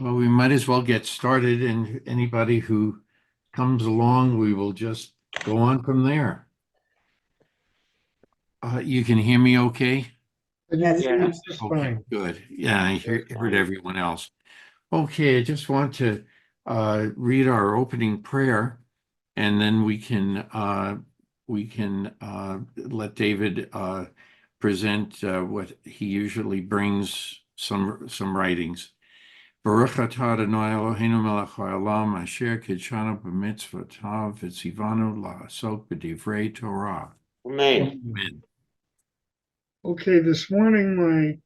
Well, we might as well get started, and anybody who comes along, we will just go on from there. You can hear me okay? Yes, Yeah. just Okay, fine. good. Yeah, I heard fine. everyone else. Okay, I just want to read our opening prayer, and then we can let David present what he usually brings, some writings. Baruch atah Adonai Eloheinu melech haolam asher kidshanu b'mitzvotav v'tzivanu la'asok b'divrei Torah. Amen. Amen. Okay, this morning my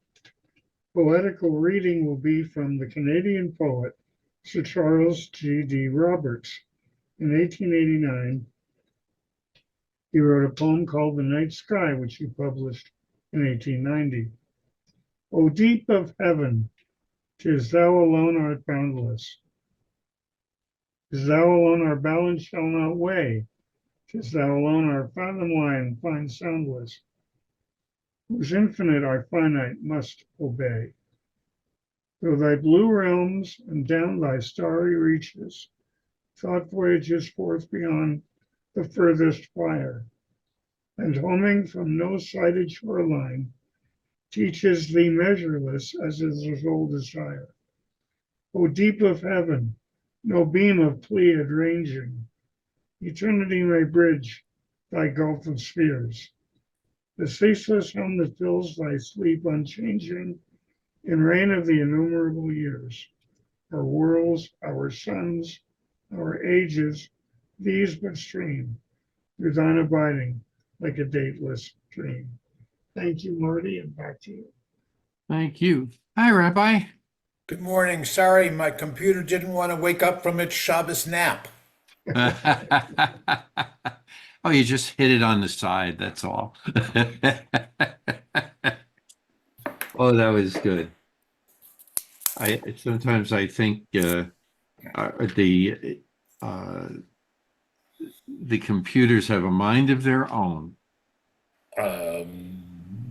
poetical reading will be from the Canadian poet Sir Charles G.D. Roberts. In 1889, he wrote a poem called The Night Sky, which he published in 1890. O deep of heaven, 'tis thou alone art boundless. 'Tis thou alone our balance shall not weigh. 'Tis thou alone our fathom line finds soundless, whose infinite our finite must obey. Through thy blue realms and down thy starry reaches, thought voyages forth beyond the furthest fire, and homing from no sighted shoreline, teaches thee measureless as is the soul desire. O deep of heaven, no beam of Pleiad ranging, eternity may bridge thy gulf of spheres. The ceaseless hum that fills thy sleep unchanging, in reign of the innumerable years. Our worlds, our suns, our ages, these but stream through thine abiding like a dateless dream. Thank you, Marty, and back to you. Thank you. Hi, Rabbi. Good morning. Sorry, my computer didn't want to wake up from its Shabbos nap. Oh, you just hit it on the side, that's all. Oh, that was good. Sometimes I think the computers have a mind of their own,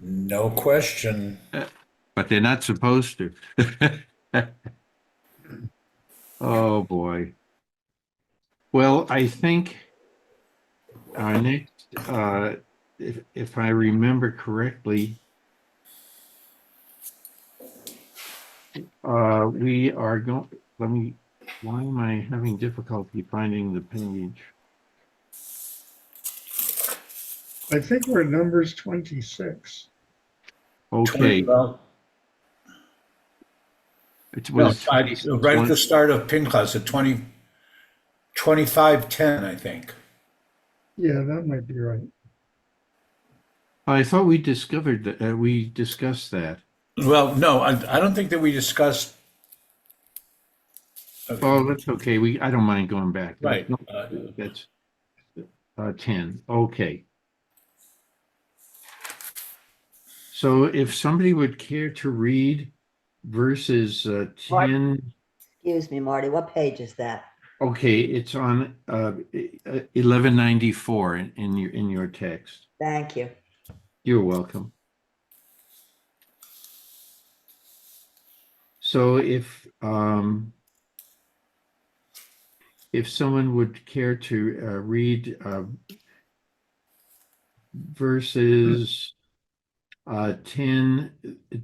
No question. but they're not supposed to. Oh boy. Well, I think our next, if I remember correctly, we are going. Why am I having difficulty finding the page? I think we're at Numbers 26. Okay, Well, it no, was right at the start of Pinchas at 25:10, I think. Yeah, that might be right. I thought we discovered that we discussed that. Well, no, I don't think that we discussed. Oh, that's okay. I don't mind going back. Right. That's 10. Okay. So if somebody would care to read verses 10. Excuse me, Marty, what page is that? Okay, it's on 1194 in your text. Thank you. You're welcome. So if someone would care to read verses 10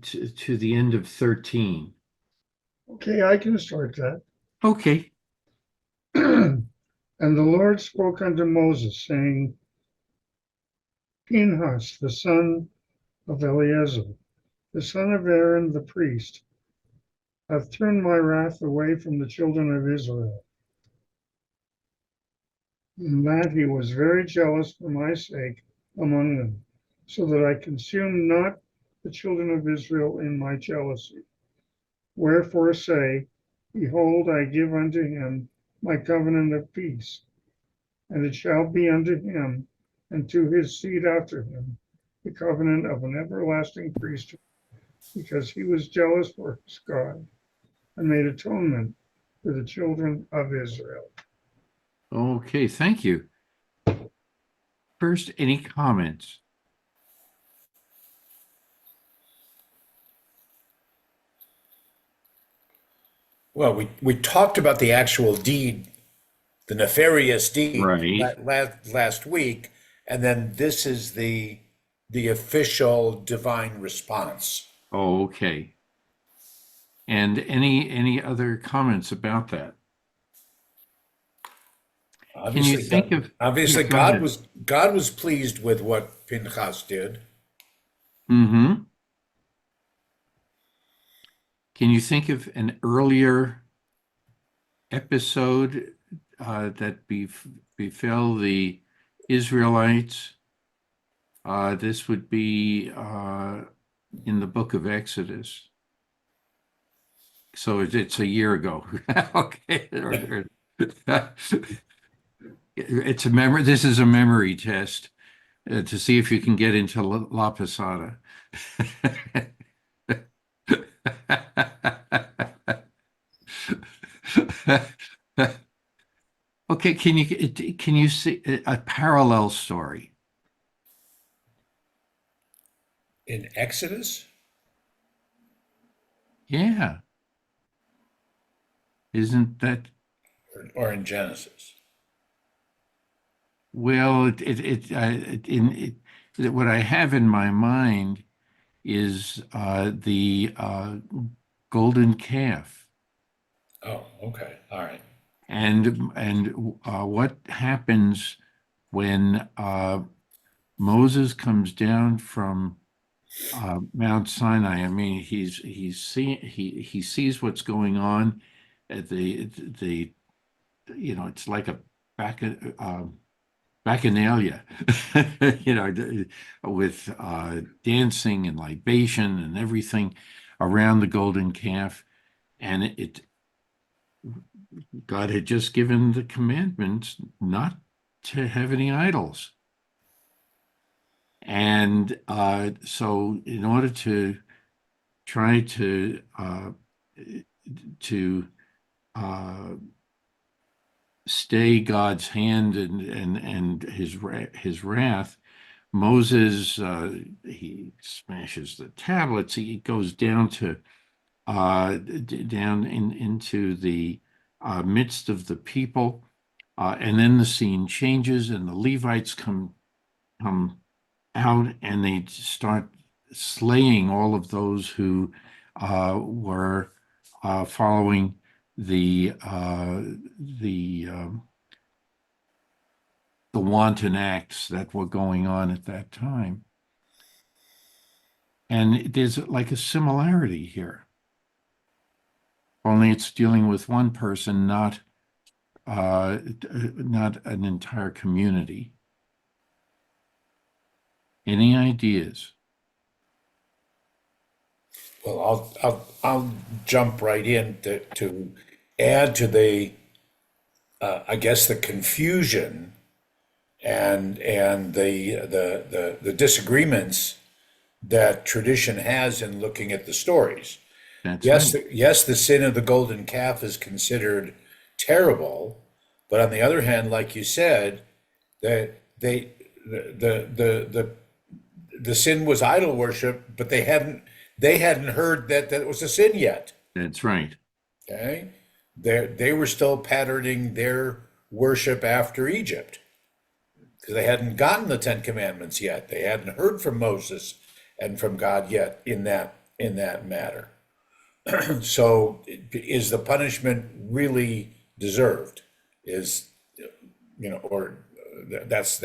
to the end of 13. Okay, I can start that. Okay. And the Lord spoke unto Moses, saying, Pinhas, the son of Eleazar, the son of Aaron the priest, hath turned my wrath away from the children of Israel, in that he was very jealous for my sake among them, so that I consumed not the children of Israel in my jealousy. Wherefore say, Behold, I give unto him my covenant of peace, and it shall be unto him and to his seed after him the covenant of an everlasting priesthood, because he was jealous for his God and made atonement for the children of Israel. Okay, thank you. First, any comments? Well, we talked about the actual deed, the nefarious deed Right. last week, and then this is the official divine response. Oh, okay. And any other comments about that? Can you Obviously, think of, yeah, obviously go ahead. God was pleased with what Pinchas did. Mm-hmm. Can you think of an earlier episode that befell the Israelites? This would be in the book of Exodus. So it's a year ago. Okay. It's a memory. This is a memory test to see if you can get into La Posada. Okay, can you see a parallel story? In Exodus Yeah, isn't that or in Genesis? well? What I have in my mind is the golden calf, Oh, okay. All right. and what happens when Moses comes down from Mount Sinai. I mean, he sees what's going on at the it's like a back bacchanalia, with dancing and libation and everything around the golden calf, and God had just given the commandments not to have any idols. And so, in order to try to uh, stay God's hand and his wrath, Moses he smashes the tablets. He goes down to down into the midst of the people, and then the scene changes, and the Levites come out, and they start slaying all of those who were following the uh, the um, the wanton acts that were going on at that time. And there's like a similarity here, only it's dealing with one person, not an entire community. Any ideas? Well, I'll jump right in to add to the I guess the confusion and the disagreements that tradition has in looking at the stories. That's Yes, right. yes, the sin of the golden calf is considered terrible, but on the other hand, like you said, that the sin was idol worship, but they hadn't heard that it was a sin yet. That's right. Okay, they were still patterning their worship after Egypt because they hadn't gotten the Ten Commandments yet. They hadn't heard from Moses and from God yet in that matter. So, is the punishment really deserved? Is or that's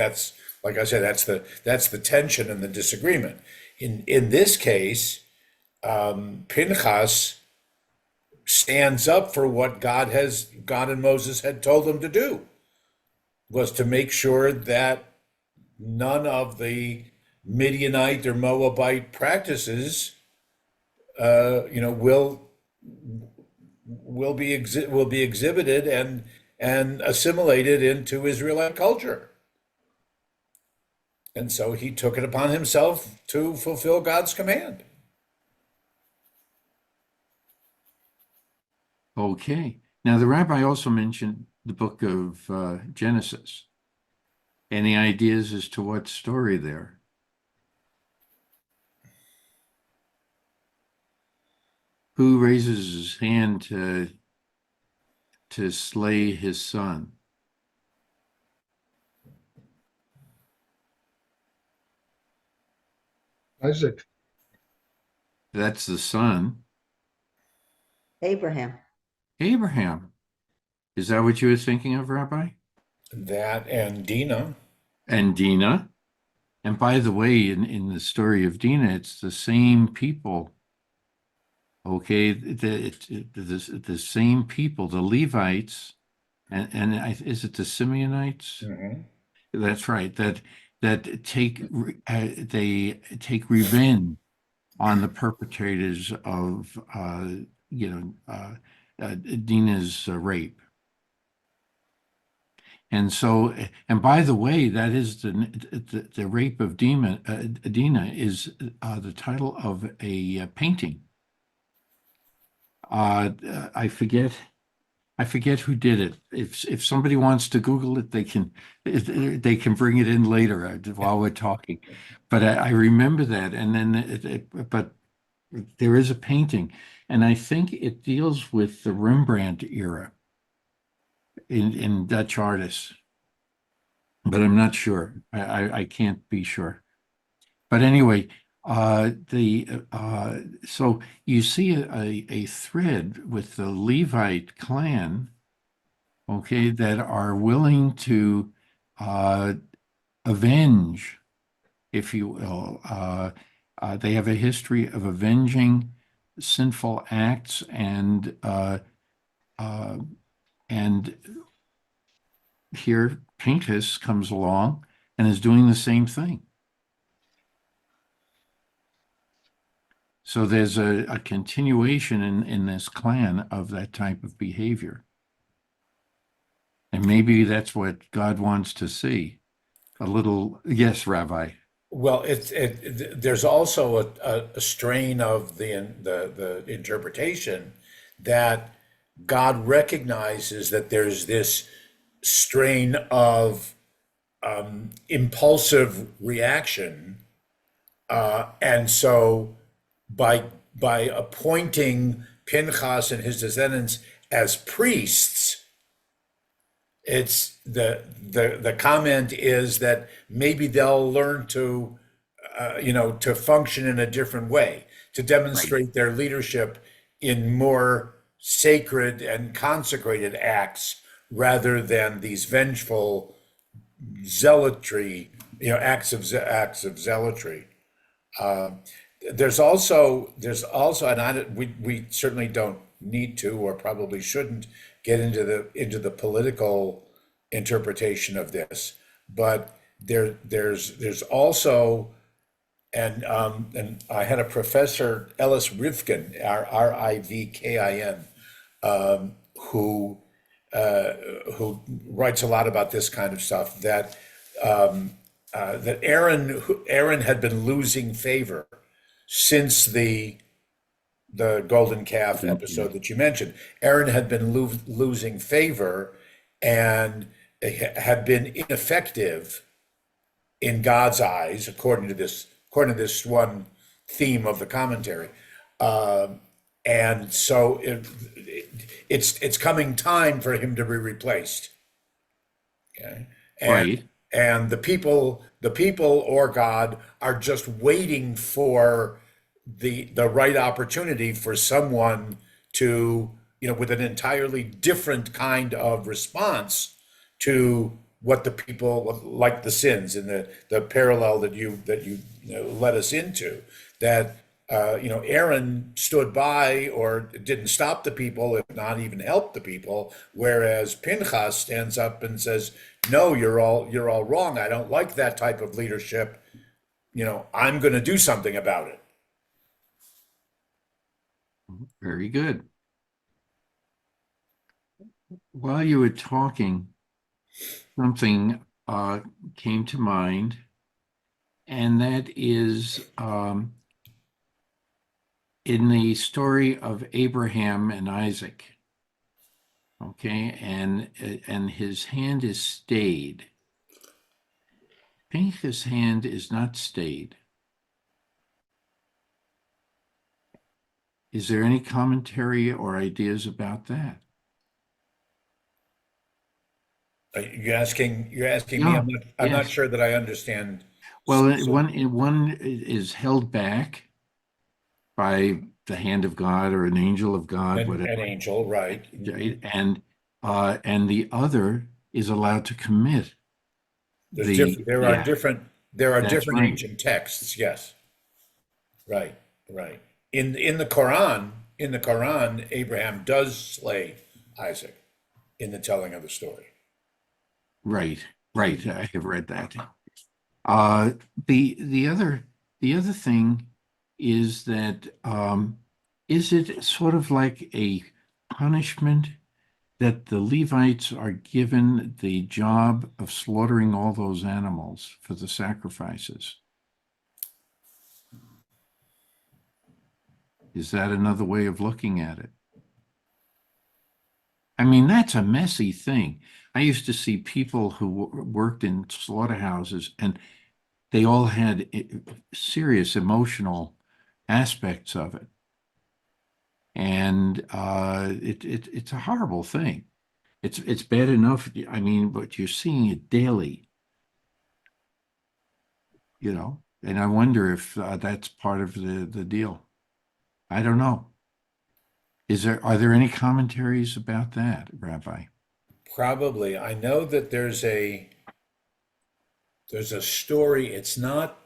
like I said, that's the tension and the disagreement. In this case, Pinchas stands up for what God and Moses had told him to do, was to make sure that none of the Midianite or Moabite practices, will be exhibited and assimilated into Israelite culture. And so he took it upon himself to fulfill God's command. Okay. Now, the rabbi also mentioned the book of Genesis. Any ideas as to what story there? Who raises his hand to to slay his son? Isaac. That's the son, Abraham. Abraham. Is that what you were thinking of, Rabbi? That and Dinah. And Dinah. And by the way, in the story of Dinah, it's the same people. Okay, the same people, the Levites, is it the Simeonites? Mhm. That's right. That they take revenge on the perpetrators of Dinah's rape. And so, and by the way, that is the rape of Dinah is the title of a painting. I forget who did it. If somebody wants to Google it, they can bring it in later while we're talking. But I remember that, and then but there is a painting, and I think it deals with the Rembrandt era in Dutch artists, but I'm not sure. I can't be sure. But anyway, the so you see a thread with the Levite clan, okay, that are willing to uh, avenge, if you will. They have a history of avenging sinful acts, uh, and here Pinchas comes along and is doing the same thing. So there's a continuation in this clan of that type of behavior. And maybe that's what God wants to see. A little, yes, Rabbi. Well, there's also a strain of the interpretation that God recognizes that there's this strain of impulsive reaction, and so by appointing Pinchas and his descendants as priests, it's the comment is that maybe they'll learn to to function in a different way, to Right. demonstrate their leadership in more sacred and consecrated acts rather than these vengeful zealotry, acts of zealotry. There's also, and we certainly don't need to, or probably shouldn't get into the political interpretation of this, but there's also, and I had a professor, Ellis Rivkin, Rivkin, who who writes a lot about this kind of stuff. That Aaron had been losing favor since the golden calf episode that you mentioned. Aaron had been losing favor and had been ineffective in God's eyes, according to this one theme of the commentary. And so it's coming time for him to be replaced. Okay, and Right. the people or God are just waiting for the right opportunity for someone to, with an entirely different kind of response to what the people, like the sins and the parallel that you led us into, that Aaron stood by or didn't stop the people, if not even help the people, whereas Pinchas stands up and says, "No, you're all wrong. I don't like that type of leadership. I'm going to do something about it." Very good. While you were talking, something came to mind, and that is in the story of Abraham and Isaac. Okay, and his hand is stayed. Pinchas' hand is not stayed. Is there any commentary or ideas about that? You're asking me. Yeah, I'm not yes. sure that I understand. Well, So, one is held back by the hand of God or an angel of God, whatever, an angel, right? right? And the other is allowed to commit There the are act. That's different right. ancient texts. Yes, right, right. In the Quran, Abraham does slay Isaac in the telling of the story. Right, right. I have read that. Uh, the other thing is that is it sort of like a punishment that the Levites are given the job of slaughtering all those animals for the sacrifices? Is that another way of looking at it? I mean, that's a messy thing. I used to see people who worked in slaughterhouses, and they all had serious emotional aspects of it. And it's a horrible thing. It's bad enough. I mean, but you're seeing it daily, and I wonder if that's part of the deal. I don't know. Are there any commentaries about that, Rabbi? Probably, I know that there's a story. It's not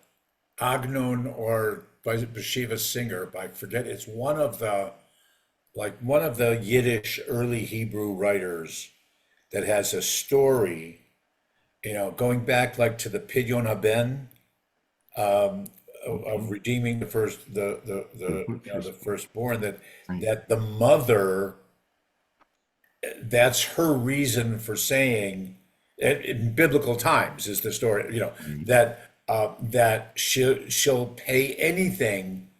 Agnon or by Bashiva Singer, but I forget. It's one of the Yiddish early Hebrew writers that has a story, going back like to the Pidyon Haben, of redeeming the first the firstborn, that Right. the mother, that's her reason for saying, in biblical times is the story, Right. that she'll pay anything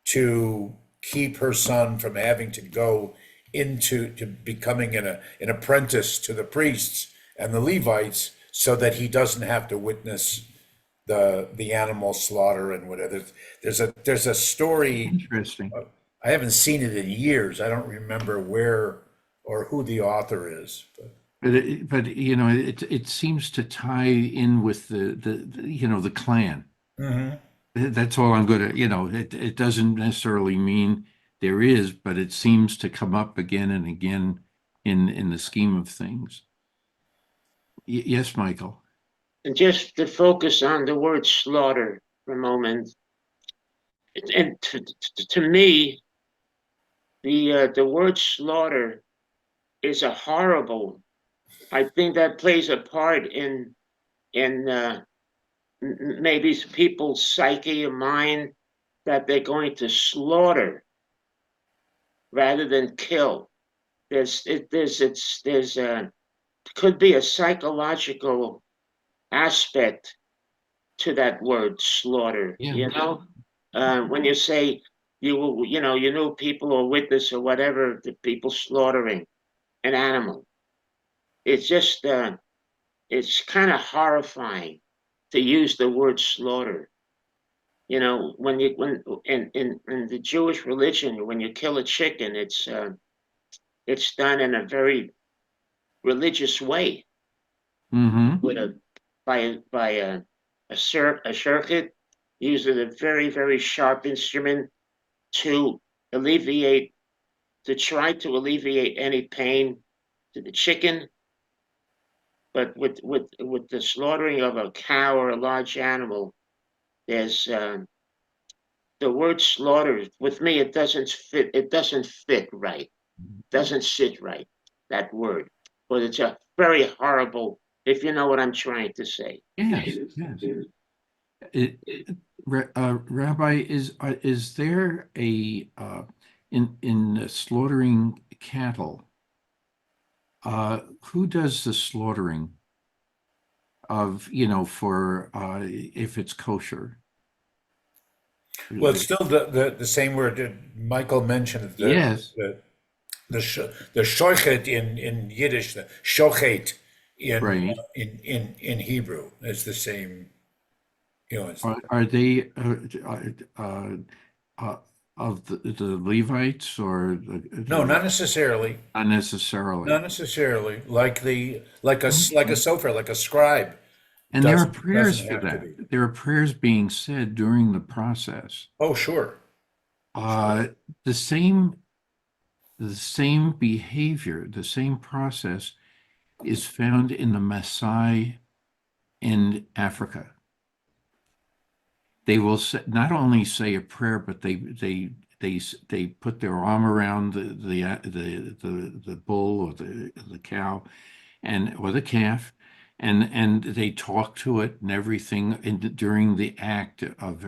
to keep her son from having to go to becoming an apprentice to the priests and the Levites, so that he doesn't have to witness the animal slaughter and whatever. There's a story. Interesting. I haven't seen it in years. I don't remember where or who the author is. But it seems to tie in with the clan. Mhm. That's all I'm good at. It doesn't necessarily mean there is, but it seems to come up again and again in the scheme of things. Yes, Michael. And just to focus on the word slaughter for a moment, and to me, the word slaughter is a horrible. I think that plays a part in maybe people's psyche or mind, that they're going to slaughter rather than kill. There's could be a psychological aspect to that word slaughter. Yeah. When you say you know people or witness or whatever, the people slaughtering an animal, it's just it's kind of horrifying to use the word slaughter. When in the Jewish religion, when you kill a chicken, it's done in a very religious way, Mm-hmm. with a by a shirkit, uses a very very sharp instrument to alleviate to try to alleviate any pain to the chicken. But with the slaughtering of a cow or a large animal, there's the word slaughter with me. It doesn't fit. It doesn't fit right. Doesn't sit right. That word, but it's a very horrible. If you know what I'm trying to say. Yes, yes. Rabbi, is there in slaughtering cattle, who does the slaughtering of, for if it's kosher? Well, it's still the same word that Michael mentioned. Yes, The shochet in Yiddish, the shochet right. in Hebrew. It's the same. It's Are they uh, of the Levites or No, not necessarily. not necessarily. Not necessarily. Like a sofer, like a scribe And there are prayers doesn't for have to that. be. There are prayers being said during the process. Oh, sure. Uh, the same the same behavior, the same process is found in the Maasai in Africa. They will say, not only say a prayer, but they put their arm around the bull or the cow and or the calf, and they talk to it and everything during the act of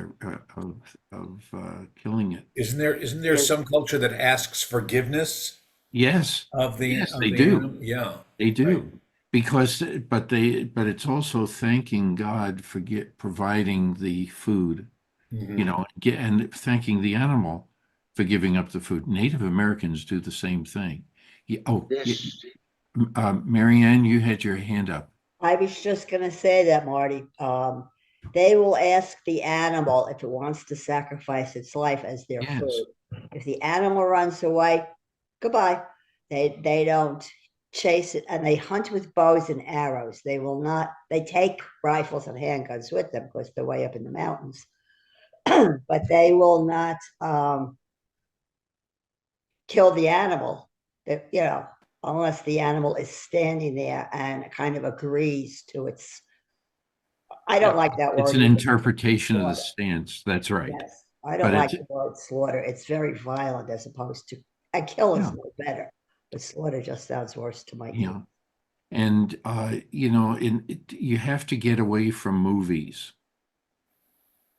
killing it. Isn't there Yes, some culture that asks forgiveness Yes, of yes, they the do. animal? Yeah. They Right. do. Because, but it's also thanking God for providing the food, Hmm. and thanking the animal for giving up the food. Native Americans do the same thing. Yeah, yes. Marianne, you had your hand up. I was just going to say that, Marty. They will ask the animal if it wants to sacrifice its life as their Yes. food. If the animal runs away, goodbye. They don't chase it, and they hunt with bows and arrows. They will not. They take rifles and handguns with them because they're way up in the mountains, but they will not kill the animal. Unless the animal is standing there and kind of agrees to its. I don't Yeah. like that It's word an either. interpretation of the Slaughter. stance. That's right. Yes, I don't But like it's, the word slaughter. It's very violent as opposed to. And kill is yeah, no better, but slaughter just sounds worse to my ear. yeah. And, you have to get away from movies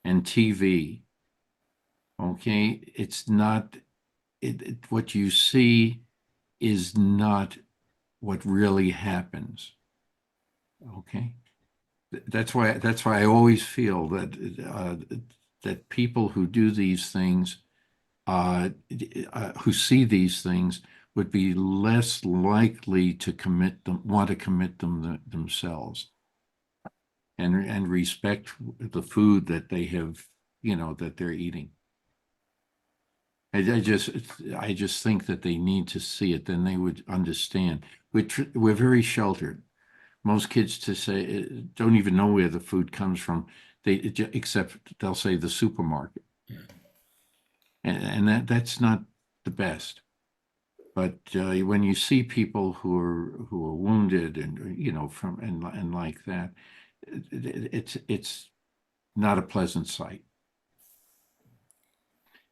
and TV. Okay. It's not, what you see is not what really happens. Okay. That's why I always feel that people who do these things, uh, who see these things, would be less likely to want to commit them themselves, and respect the food that they have, that they're eating. I just think that they need to see it, then they would understand. We're very sheltered. Most kids to say don't even know where the food comes from. Except they'll say the supermarket, and that's not the best. But when you see people who are wounded and from and like that, it's not a pleasant sight.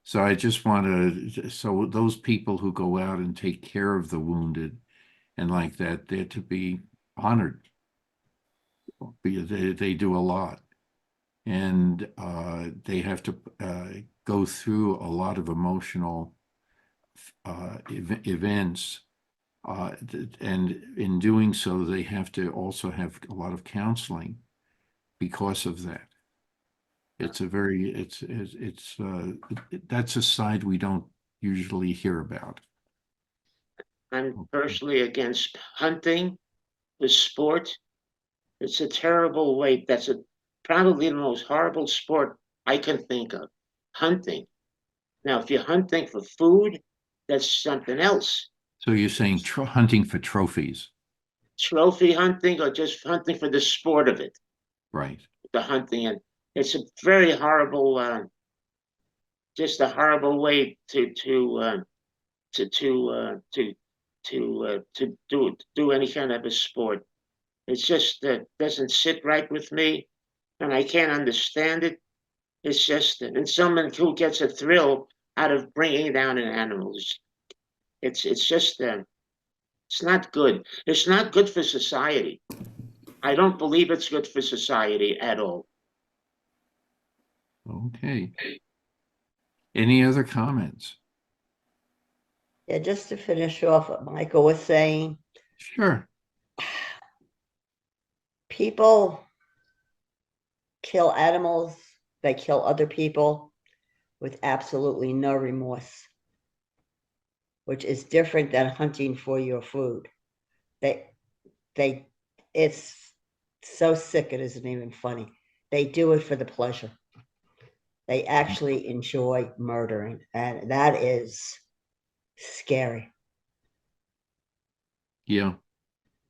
So I just want so those people who go out and take care of the wounded and like that, they're to be honored because they do a lot. And they have to go through a lot of emotional events. And in doing so, they have to also have a lot of counseling because of that. That's a side we don't usually hear about. I'm Okay. personally against hunting, the sport. It's a terrible way. That's probably the most horrible sport I can think of. Hunting. Now, if you're hunting for food, that's something else. So you're saying hunting for trophies, Trophy hunting or just hunting for the sport of it, right? the hunting. And it's a very horrible, just a horrible way to to uh, to to do any kind of a sport. It's just doesn't sit right with me, and I can't understand it. It's just and someone who gets a thrill out of bringing down an animal. It's just it's not good. It's not good for society. I don't believe it's good for society at all. Okay. Any other comments? Yeah, just to finish off what Michael was saying, Sure. people kill animals, they kill other people with absolutely no remorse, which is different than hunting for your food. They they it's so sick it isn't even funny. They do it for the pleasure. They actually enjoy murdering, and that is scary. Yeah.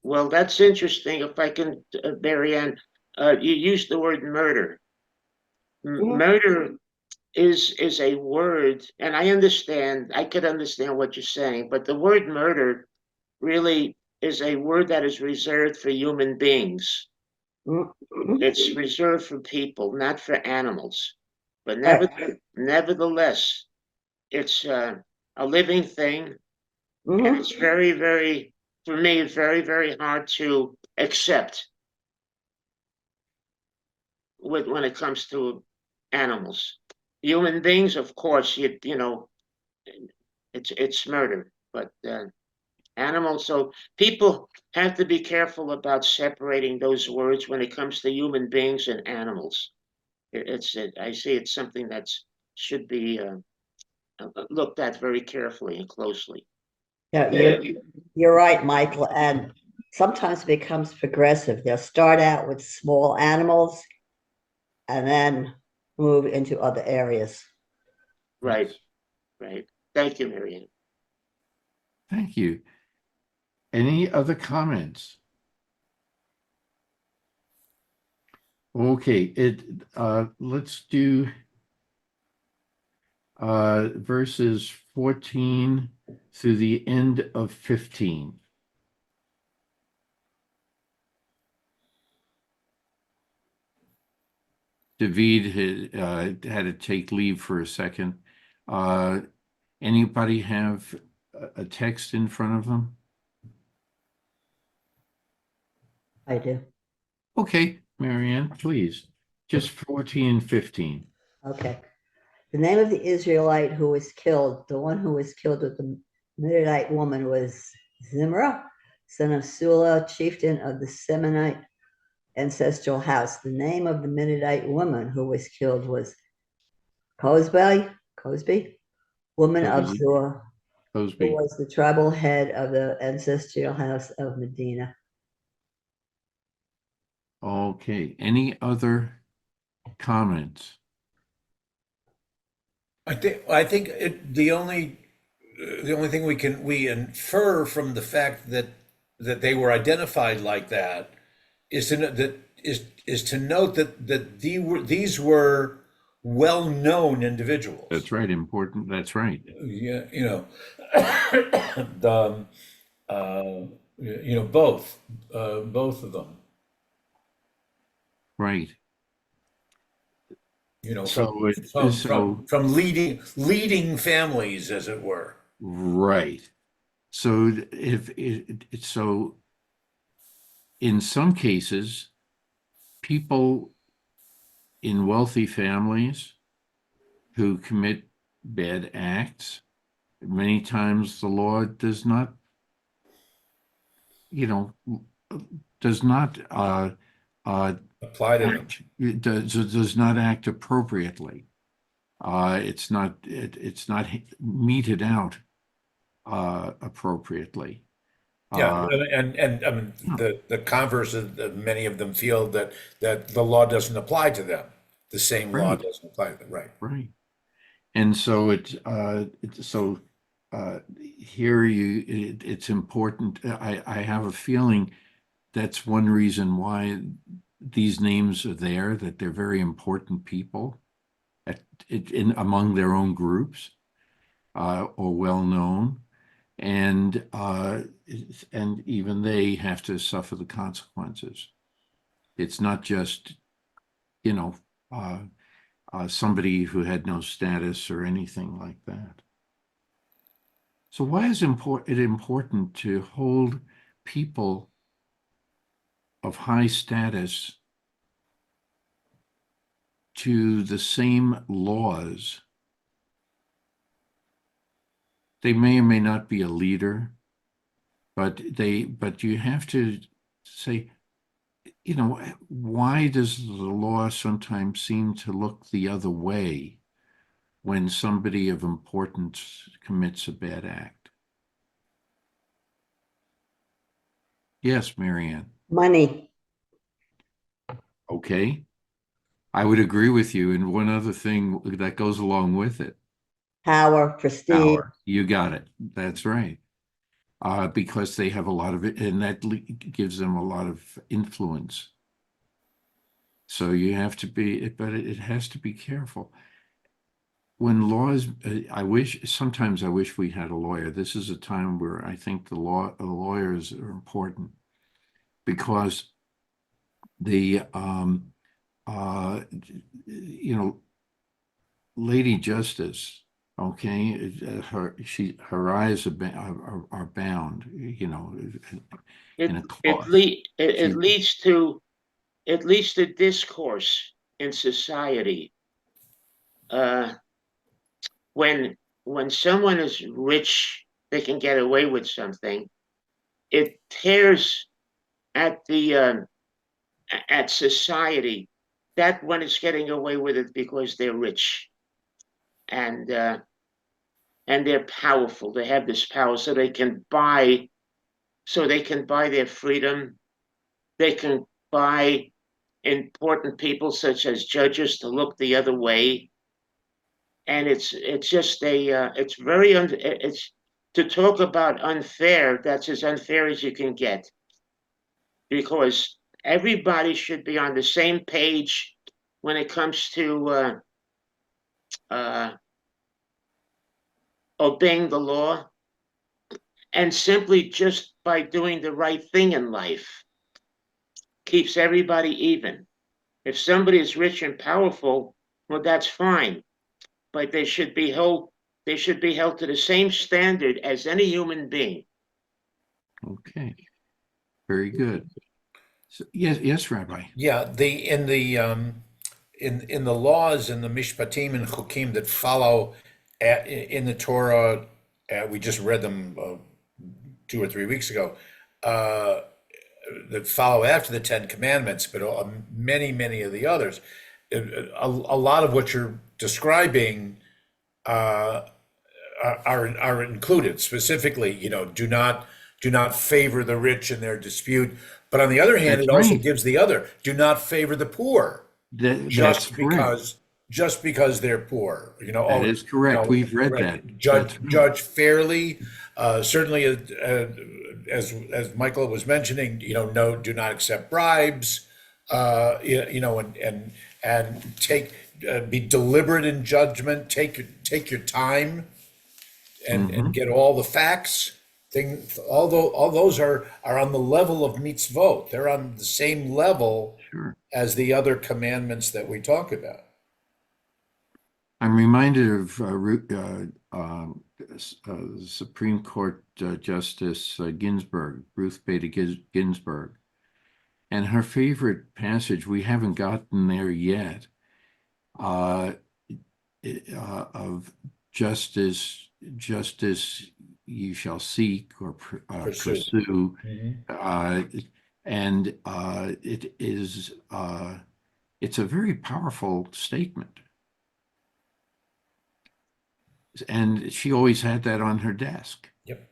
Well, that's interesting. If I can, Marianne, you used the word murder. Mhm. Murder is a word, and I could understand what you're saying, but the word murder really is a word that is reserved for human beings. Mhm. It's reserved for people, not for animals. But Right. nevertheless, it's a living thing, and it's Mhm. very, very, for me, very, very hard to accept when it comes to animals. Human beings, of course, you know, it's murder, but animals. So people have to be careful about separating those words when it comes to human beings and animals. I see it's something that's should be looked at very carefully and closely. Yeah, you're right, Michael. And sometimes it becomes progressive. They'll start out with small animals and then move into other areas. Right, Yes. right. Thank you, Marianne. Thank you. Any other comments? Okay, let's do verses 14 through the end of 15. David had to take leave for a second. Anybody have a text in front of them? I do. Okay, Marianne, please. Just 14 and 15. Okay. The name of the Israelite who was killed, the one who was killed with the Midianite woman, was Zimra, son of Sula, chieftain of the Semonite ancestral house. The name of the Midianite woman who was killed was Cosby, woman of Cosby. Zur, who Cosby. was the tribal head of the ancestral house of Medina. Okay, any other comments? I think the only thing we infer from the fact that they were identified like that is to to note that these were well-known individuals. That's right, important. That's right. Yeah, the both of them. Right. From So leading families, as it were. right. So if so in some cases, people in wealthy families who commit bad acts, many times the law does not, you know, does not Apply to them. act, it does not act appropriately. It's not meted out appropriately. Yeah, Uh, and I mean the converse is that many of them feel that the law doesn't apply to them. The same law right, doesn't apply to them. Right. right. And so here it's important. I have a feeling that's one reason why these names are there, that they're very important people among their own groups, or well known, and even they have to suffer the consequences. It's not just, you know, somebody who had no status or anything like that. So why is it important to hold people of high status to the same laws? They may or may not be a leader, but you have to say, why does the law sometimes seem to look the other way when somebody of importance commits a bad act? Yes, Marianne. Money. Okay. I would agree with you. And one other thing that goes along with it, Power, prestige. power. You got it. That's right. Because they have a lot of it, and that gives them a lot of influence. So you have to be, but it has to be careful. When laws, sometimes I wish we had a lawyer. This is a time where I think the lawyers are important because the, you know, Lady Justice, okay, her eyes are bound, you know, in a cloth. It leads to discourse in society. When someone is rich, they can get away with something. It tears at the at society. That one is getting away with it because they're rich and they're powerful. They have this power, so they can buy their freedom. They can buy important people such as judges to look the other way, and it's just it's very it's to talk about unfair. That's as unfair as you can get, because everybody should be on the same page when it comes to obeying the law, and simply just by doing the right thing in life keeps everybody even. If somebody is rich and powerful, well, that's fine, but they should be held to the same standard as any human being. Okay, very good. So, yes, Rabbi. Yeah, in the laws in the mishpatim and chukim that follow in the Torah, we just read them 2 or 3 weeks ago. That follow after the Ten Commandments, but many of the others. A lot of what you're describing are included specifically. Do not favor the rich in their dispute. But on the other hand, That's it also right. gives the other: do not favor the poor That's just correct. they're poor. That is correct. We've read right, that. That's right. judge fairly. Certainly, as Michael was mentioning, no, do not accept bribes. And be deliberate in judgment. Take your time and get all the facts. All those are on the level of mitzvot. They're on the same level Sure. as the other commandments that we talk about. I'm reminded of Supreme Court Justice Ginsburg, Ruth Bader Ginsburg, and her favorite passage, we haven't gotten there yet, of justice you shall seek or pursue. And it's a very powerful statement. And she always had that on her desk. Yep.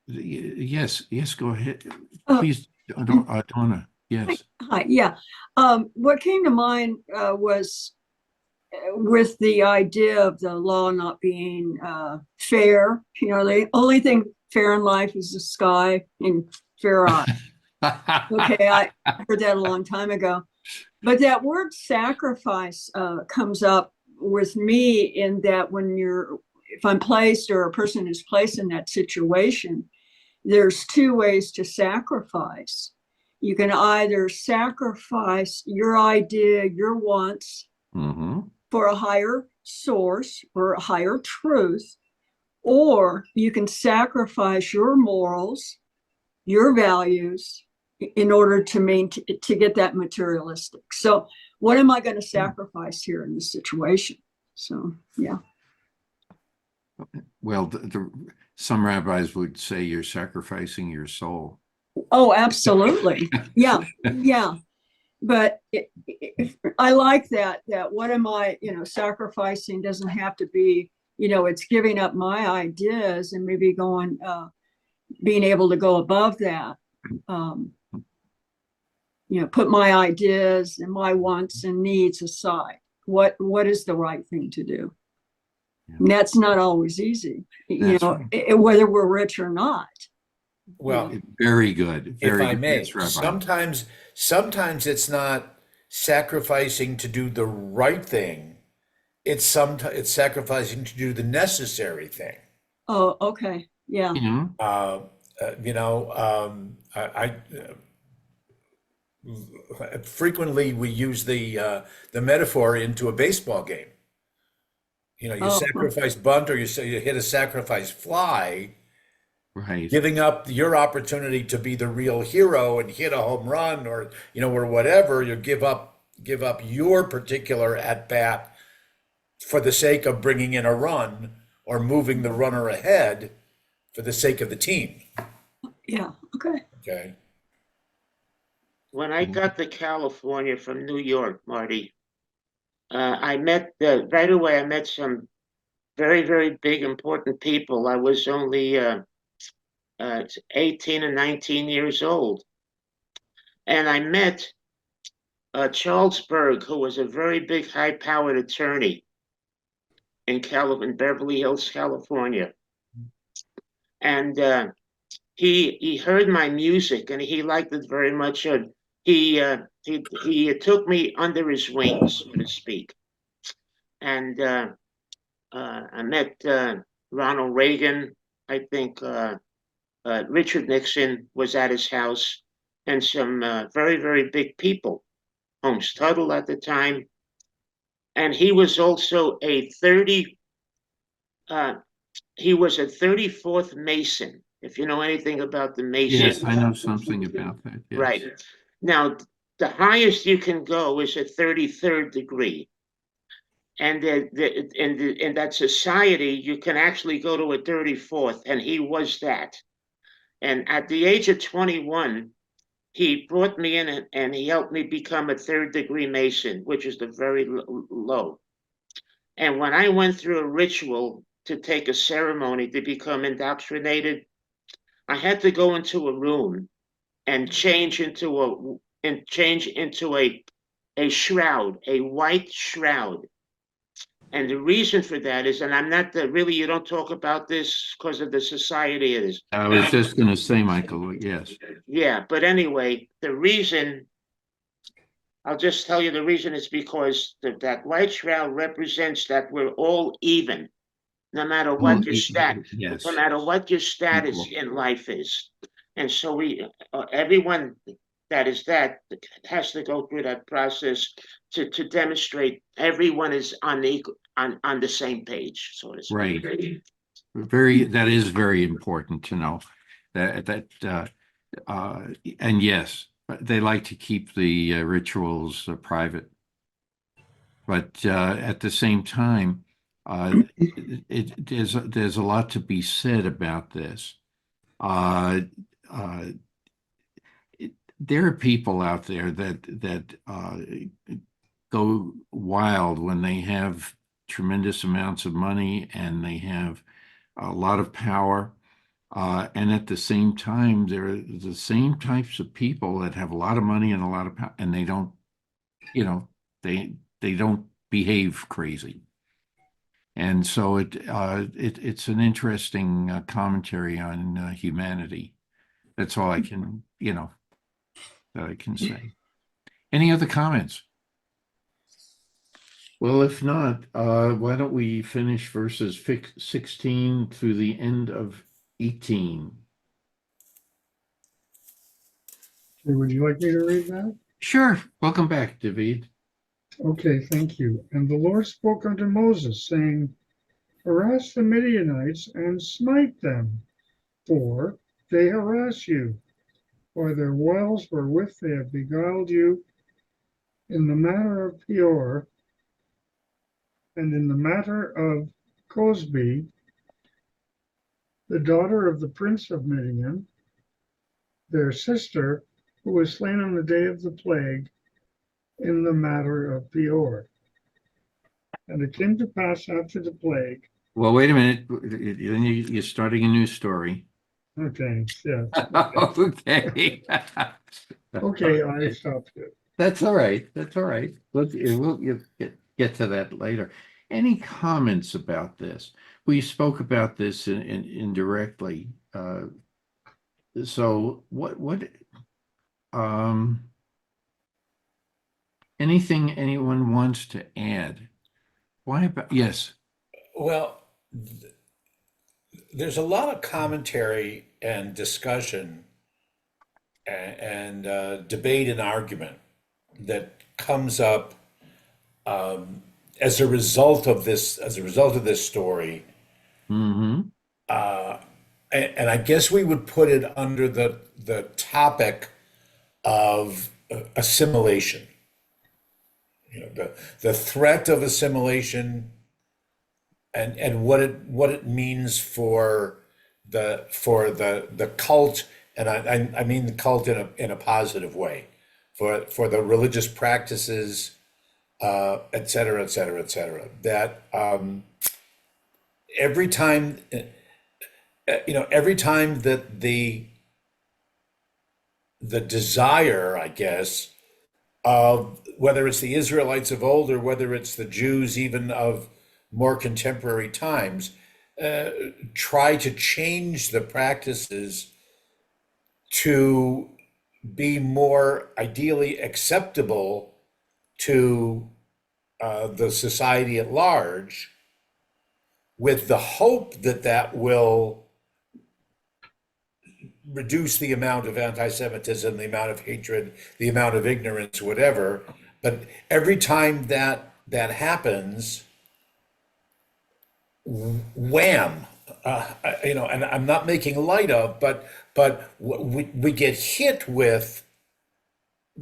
Yes, go ahead. Please, Donna. Yes. Hi, yeah. What came to mind was with the idea of the law not being fair. The only thing fair in life is the sky and fair eye. Okay, I heard that a long time ago. But that word sacrifice comes up with me in that if I'm placed or a person is placed in that situation, there's two ways to sacrifice. You can either sacrifice your idea, your wants for a higher source or a higher truth, or you can sacrifice your morals, your values in order to get that materialistic. So what am I going to sacrifice here in this situation? So, yeah. Well, some rabbis would say you're sacrificing your soul. Oh, absolutely. Yeah. But I like that what am I, sacrificing doesn't have to be, it's giving up my ideas and maybe being able to go above that. put my ideas and my wants and needs aside. What is the right thing to do? Yeah. And that's not always easy, That's right. whether we're rich or not. Well, Very good. if Very I good. may, Yes, Rabbi. sometimes it's not sacrificing to do the right thing. It's sacrificing to do the necessary thing. Oh, okay. Yeah. Uh, frequently we use the metaphor into a baseball game. You Oh, sacrifice bunt or you hit a sacrifice fly, Right. giving up your opportunity to be the real hero and hit a home run or whatever. You give up your particular at bat for the sake of bringing in a run or moving the runner ahead for the sake of the team. yeah. Okay. Okay. When I got to California from New York, Marty, I met right away. I met some very, very big, important people. I was only 18 and 19 years old, and I met Charles Berg, who was a very big, high-powered attorney in Beverly Hills, California, and he heard my music and he liked it very much. He took me under his wing, so to speak, and I met Ronald Reagan. I think Richard Nixon was at his house, and some very, very big people. Holmes Tuttle at the time, and he was also he was a 34th Mason. If you know anything about the Masons, Yes, I know something about that. Yes. right? Now, the highest you can go is a 33rd degree. And in that society, you can actually go to a 34th, and he was that. And at the age of 21, he brought me in and he helped me become a 3rd degree Mason, which is the very low. And when I went through a ritual to take a ceremony to become indoctrinated, I had to go into a room and change into a shroud, a white shroud. And the reason for that is, and I'm not really, you don't talk about this because of the society it is. I was just going to say, Michael, yes. Yeah, but anyway, the reason, I'll just tell you the reason is because that white shroud represents that we're all even, no matter what your Yes. no matter what your status in life is. And so everyone that has to go through that process to demonstrate everyone is on the same page, so to speak. Right. That is very important to know and yes, they like to keep the rituals private, but at the same time, there's a lot to be said about this. There are people out there that go wild when they have tremendous amounts of money and they have a lot of power. And at the same time, there are the same types of people that have a lot of money and a lot of power, and they don't, they don't behave crazy. And so it's an interesting commentary on humanity. That's all I can, that I can say. Any other comments? Well, if not, why don't we finish verses 16 through the end of 18? Okay, would you like me to read that? Sure. Welcome back, David. Okay, thank you. And the Lord spoke unto Moses, saying, harass the Midianites and smite them, for they harass you. By their wiles wherewith they have beguiled you in the matter of Peor, and in the matter of Cosbi, the daughter of the prince of Midian, their sister, who was slain on the day of the plague, in the matter of Peor. And it came to pass after the plague. Well, wait a minute. Then you're starting a new story. Okay, yes. Okay. Okay, I stopped it. That's all right. That's all right. We'll get to that later. Any comments about this? We spoke about this indirectly. So um, anything anyone wants to add? Why about, yes. Well, there's a lot of commentary and discussion and debate and argument that comes up as a result of this story. Mm-hmm. And I guess we would put it under the topic of assimilation. You know, the threat of assimilation and what it means for the cult, and I mean the cult in a positive way, for the religious practices, et cetera, et cetera, et cetera. That every time, every time that the desire, I guess, of whether it's the Israelites of old or whether it's the Jews even of more contemporary times, try to change the practices to be more ideally acceptable to the society at large, with the hope that that will reduce the amount of anti-Semitism, the amount of hatred, the amount of ignorance, whatever. But every time that happens, wham! And I'm not making light of, but we get hit with.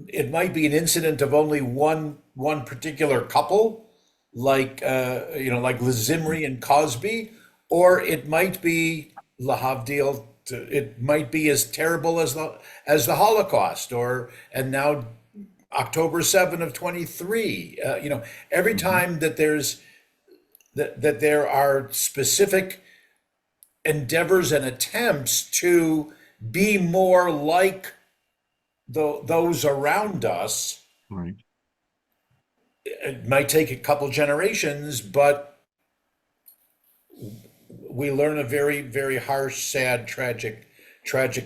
It might be an incident of only one particular couple, like Zimri and Cosby, or it might be Lahavdil. It might be as terrible as the Holocaust, and now October 7 of 23. Every time that there are specific endeavors and attempts to be more like those around us, Right. it might take a couple generations, but we learn a very, very harsh, sad, tragic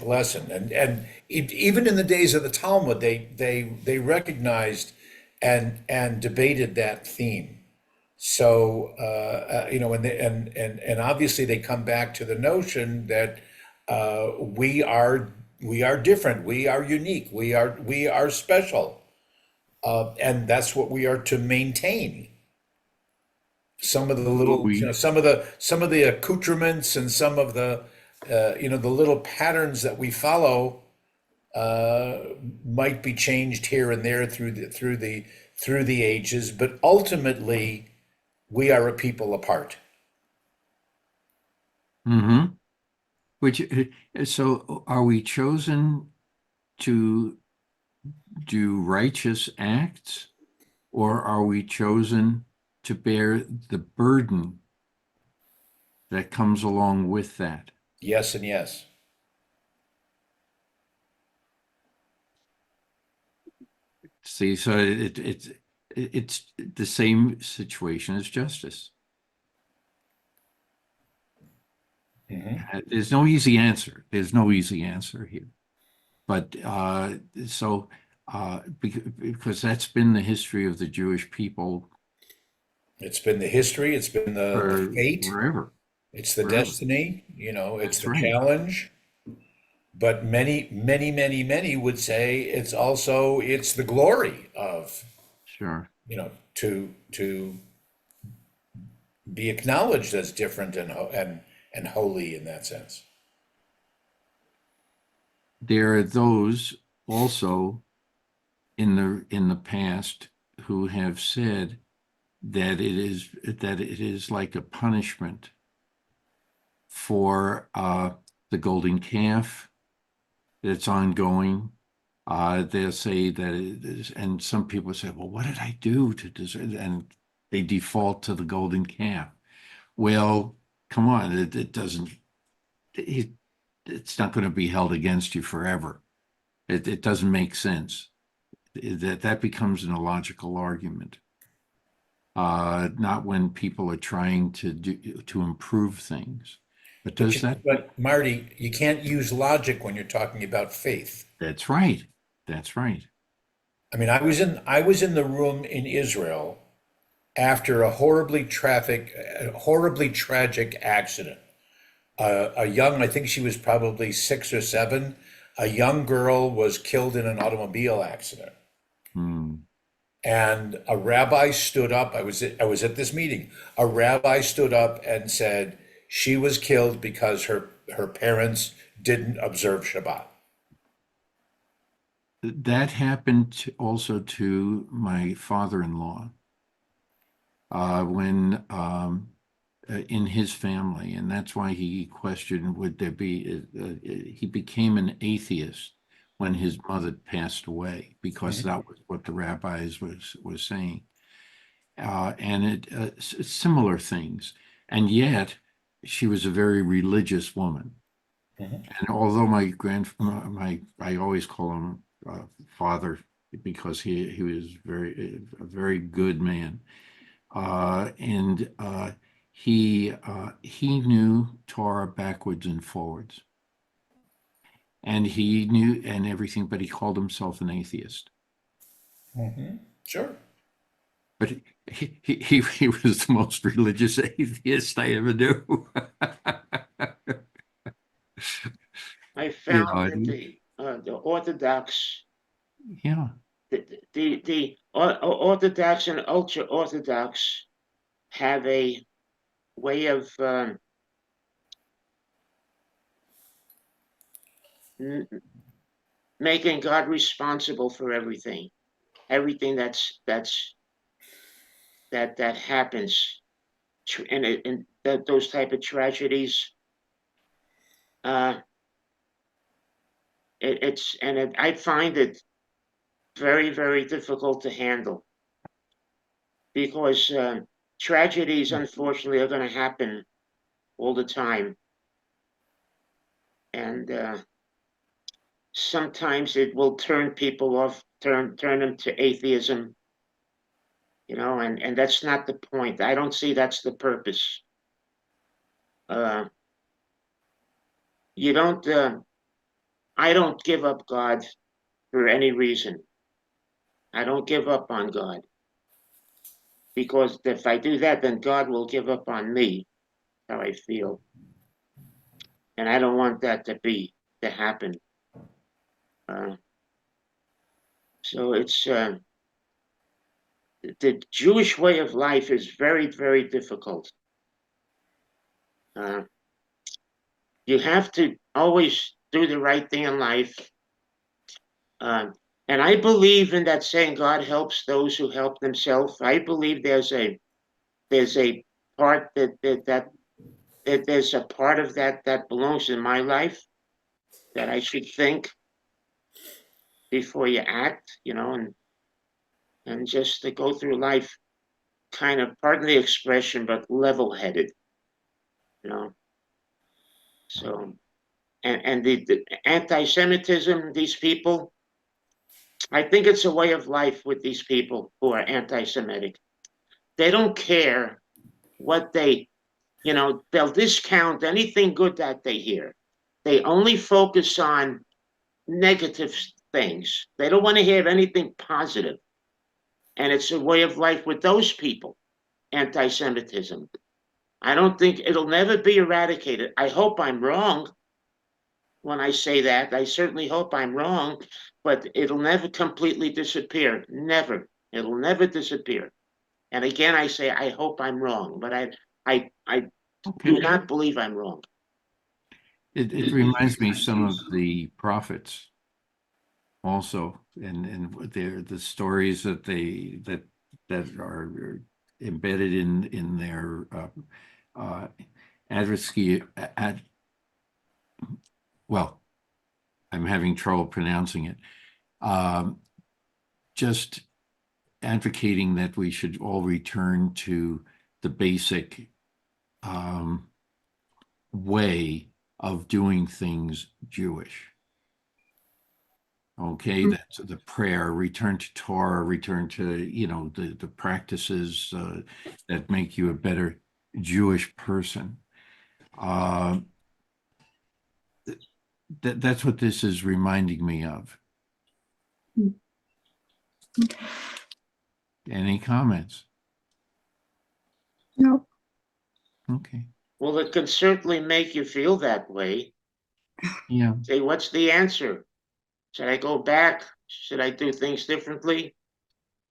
lesson. And even in the days of the Talmud, they recognized and debated that theme. So and obviously they come back to the notion that we are different, we are unique, we are special, and that's what we are to maintain. Some of the little, We some of the accoutrements and some of the the little patterns that we follow might be changed here and there through the ages, but ultimately we are a people apart. Mm-hmm. Which so are we chosen to do righteous acts, or are we chosen to bear the burden that comes along with that? Yes and yes. See, so it's the same situation as justice. There's no easy answer. There's no easy answer here. But because that's been the history of the Jewish people It's been the history, it's been the for fate, forever, it's the forever. destiny, it's That's the right. challenge. But many would say it's the glory of, Sure. to be acknowledged as different and holy in that sense. There are those also in the past who have said that it is like a punishment for the golden calf that's ongoing. They'll say that it is, and some people say, well, what did I do to deserve it? And they default to the golden calf. Well, come on, it doesn't. it's not going to be held against you forever. It doesn't make sense. That becomes an illogical argument. Not when people are trying to improve things. But does that? But Marty, you can't use logic when you're talking about faith. That's right. That's right. I mean, I was in the room in Israel after a horribly tragic accident. A young, I think she was probably 6 or 7, a young girl was killed in an automobile accident. Hmm. And a rabbi stood up. I was at this meeting. A rabbi stood up and said she was killed because her parents didn't observe Shabbat. That happened also to my father-in-law when in his family, and that's why he questioned would there be. He became an atheist when his mother passed away because that was what the rabbis was saying, and similar things, and yet she was a very religious woman. Mhm. And although I always call him father because he was a very good man, and he knew Torah backwards and forwards, and he knew and everything, but he called himself an atheist. Sure. But he was the most religious atheist I ever knew. I You found know, that the Orthodox, yeah. the Orthodox and ultra Orthodox have a way of making God responsible for everything that happens, and those type of tragedies. Uh, I find it very, very difficult to handle because tragedies, unfortunately, are going to happen all the time, and sometimes it will turn people off, turn them to atheism, and that's not the point. I don't see that's the purpose. You don't. I don't give up God for any reason. I don't give up on God because if I do that, then God will give up on me. How I feel, and I don't want that to happen. Uh, so it's the Jewish way of life is very, very difficult. Uh, you have to always do the right thing in life. And I believe in that saying, God helps those who help themselves. I believe there's a part that there's a part of that belongs in my life that I should think before you act, and just to go through life kind of, pardon the expression, but level-headed, you know. So, and the anti-Semitism, these people, I think it's a way of life with these people who are anti-Semitic. They don't care what they'll discount anything good that they hear. They only focus on negative things. They don't want to hear anything positive. And it's a way of life with those people, anti-Semitism. I don't think it'll never be eradicated. I hope I'm wrong when I say that. I certainly hope I'm wrong, but it'll never completely disappear. Never. It'll never disappear. And again, I say I hope I'm wrong, but I do not believe I'm wrong. It reminds me some of the prophets also, and the stories that are embedded in their advocacy. Well, I'm having trouble pronouncing it. Just advocating that we should all return to the basic way of doing things Jewish. Okay, that's the prayer, return to Torah, return to, the practices that make you a better Jewish person. That's what this is reminding me of. Any comments? No. Okay. Well, it can certainly make you feel that way. Yeah. Say, what's the answer? Should I go back? Should I do things differently?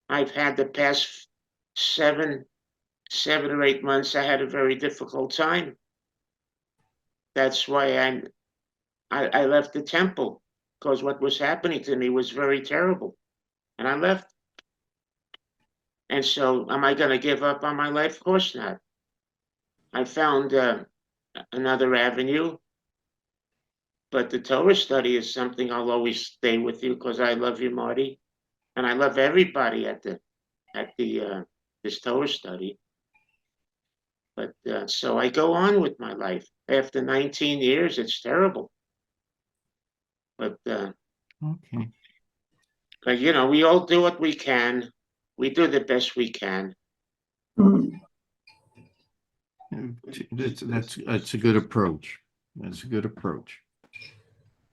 I've had the past 7 or 8 months, I had a very difficult time. That's why I left the temple, because what was happening to me was very terrible. And I left. And so am I going to give up on my life? Of course not. I found another avenue, but the Torah study is something I'll always stay with you because I love you, Marty, and I love everybody at this Torah study. But so I go on with my life. After 19 years, it's terrible. But Okay. we all do what we can. We do the best we can. Mm. That's a good approach. That's a good approach.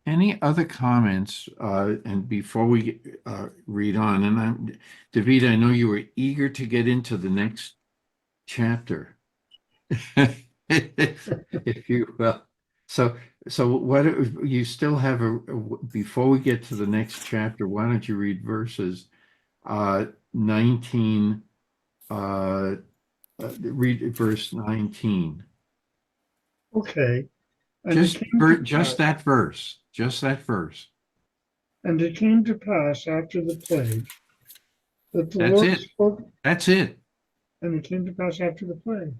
Any other comments? And before we read on, and David, I know you were eager to get into the next chapter, if you will. So what you still have before we get to the next chapter? Why don't you read verses 19? Read verse 19. Okay. And Just it came to just pass, that verse. Just that verse. and it came to pass after the plague that the That's Lord it. spoke, That's it. and it came to pass after the plague.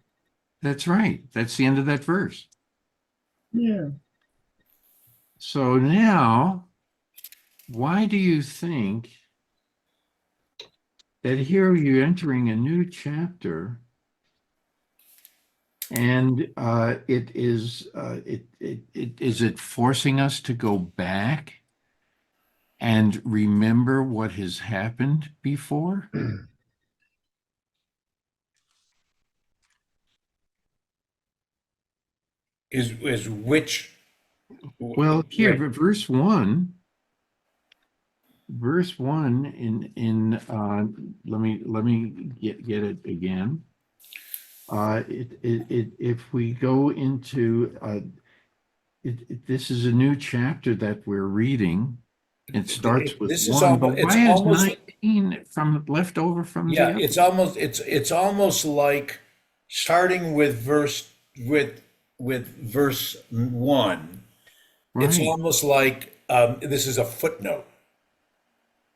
That's right. That's the end of that verse. Yeah. So now, why do you think that here you're entering a new chapter, and is it forcing us to go back and remember what has happened before? Is which? Well, here, verse 1 in let me get it again. If we go into this is a new chapter that we're reading. It starts with This is 1, but it's why is almost 19 from left over from the yeah. other? It's almost like starting with verse 1. It's Right. almost like this is a footnote.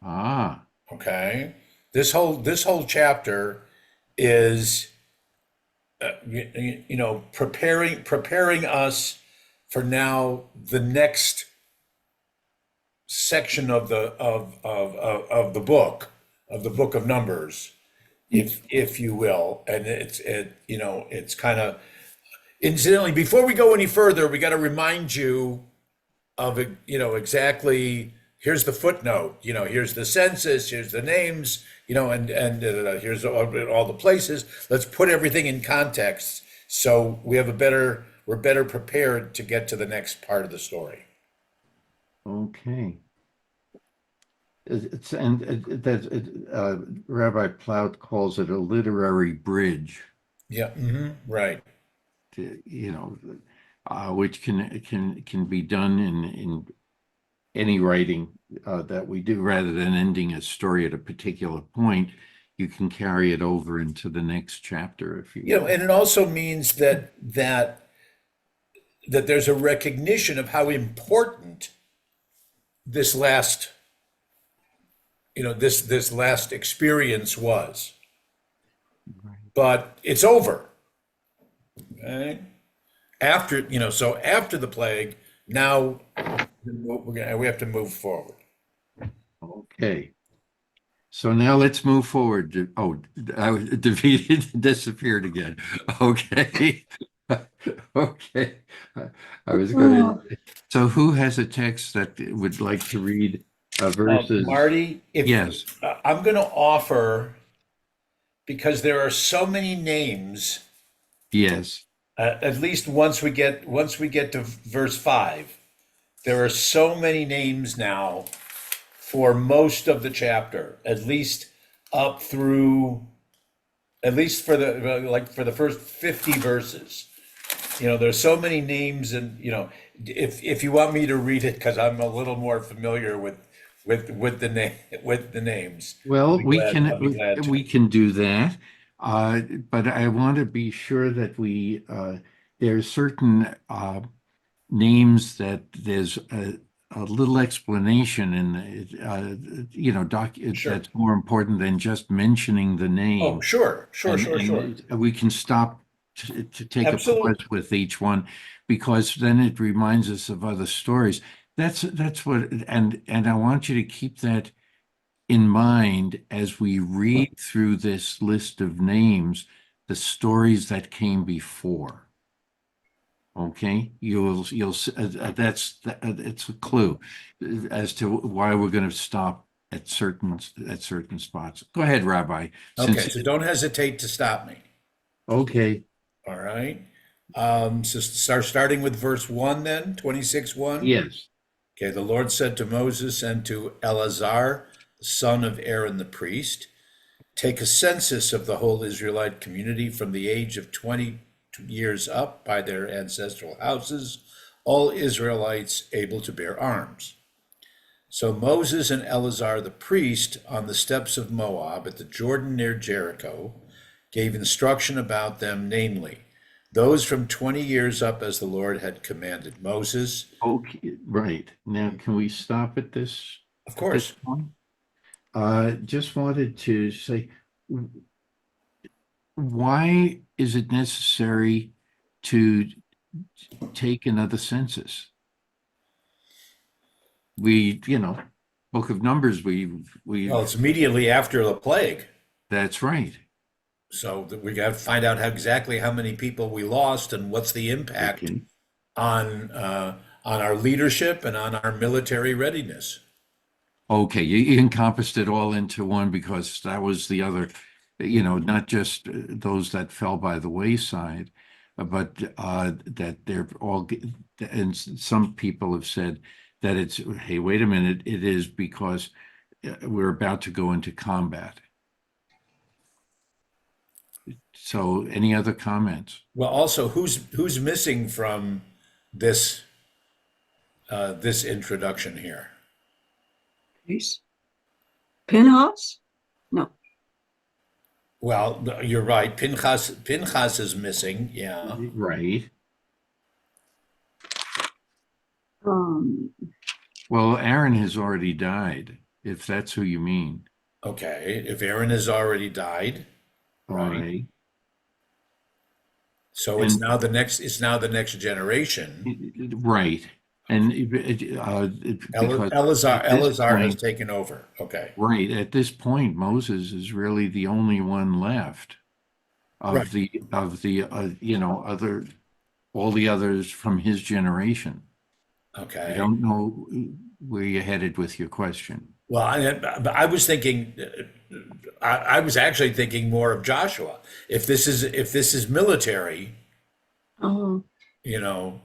Ah, Okay, this whole chapter is preparing us for now the next section of the book of Numbers, if you will, and it's kind of incidentally, before we go any further, we got to remind you of exactly. Here's the footnote. Here's the census. Here's the names. And here's all the places. Let's put everything in context so we're better prepared to get to the next part of the story. okay. Rabbi Plout calls it a literary bridge. Yeah. Right. Which can be done in any writing that we do, rather than ending a story at a particular point. You can carry it over into the next chapter if you will. And it also means that there's a recognition of how important this last this last experience was. But it's over. Okay? After the plague, now we have to move forward. Okay. So now let's move forward. Oh, I was defeated, disappeared again. Okay. Okay. I was going to, so who has a text that would like to read verses? Marty, if Yes, I'm going to offer, because there are so many names, yes. at least once we get to verse 5, there are so many names now for most of the chapter, at least up through, at least for the like for the first 50 verses. There's so many names, and if you want me to read it, because I'm a little more familiar with the names, Well, I'll be glad to. we can do that. But I want to be sure that there are certain names that there's a little explanation in Sure. that's more important than just mentioning the Oh, name. sure, sure, And sure, sure. we can stop to take a pause Absolutely. with each one, because then it reminds us of other stories. That's what, and I want you to keep that in mind as we read through this list of names, the stories that came before. Okay, it's a clue as to why we're going to stop at certain spots. Go ahead, Rabbi. Okay, Since so don't hesitate to stop me. okay, All right. So starting with verse 1 then, 26:1. yes. Okay, the Lord said to Moses and to Eleazar, the son of Aaron the priest, take a census of the whole Israelite community from the age of 20 years up by their ancestral houses, all Israelites able to bear arms. So Moses and Eleazar the priest on the steppes of Moab at the Jordan near Jericho gave instruction about them, namely, those from 20 years up as the Lord had commanded Moses. Okay, right. Now, can we stop at Of this course. point? Just wanted to say, why is it necessary to take another census? Book of Numbers, Well, it's immediately after the plague. that's right. So we got to find out exactly how many people we lost and what's the impact Okay. on our leadership and on our military readiness. Okay, you encompassed it all into one, because that was the other, not just those that fell by the wayside, but that they're all, and some people have said that hey, wait a minute, it is because we're about to go into combat. So any other comments? Well, also, who's missing from this this introduction here? Please. Pinhas? No. Well, you're right. Pinchas is missing. Yeah. Right. Um, Well, Aaron has already died, if that's who you mean. Okay. If Aaron has already died, All right? right. So it's And now the next. It's now the next generation. right. And because at this Eleazar has point, taken over. Okay. right, at this point, Moses is really the only one left Right. other, all the others from his generation. I Okay. don't know where you're headed with your question. Well, I was thinking, I was actually thinking more of Joshua. If this is military, oh, you know,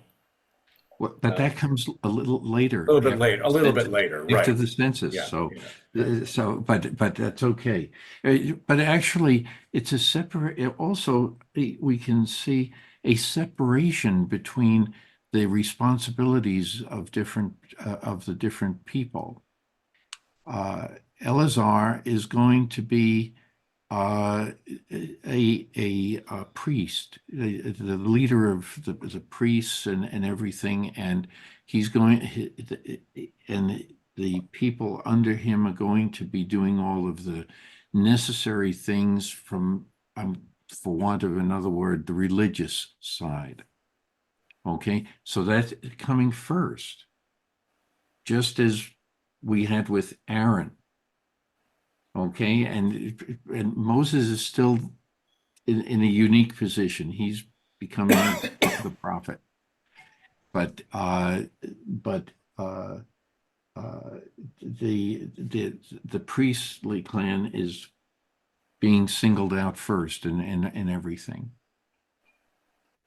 But that comes a little a later little bit later, a little bit later, after right? the census. Yeah, So, yeah. but that's okay. But actually, it's a separate. Also, we can see a separation between the responsibilities of the different people. Uh, Eleazar is going to be uh, a priest, the leader of the priests and everything, and he's going, and the people under him are going to be doing all of the necessary things from, for want of another word, the religious side. Okay, so that's coming first, just as we had with Aaron. Okay, and Moses is still in a unique position. He's becoming the prophet. But the priestly clan is being singled out first in everything.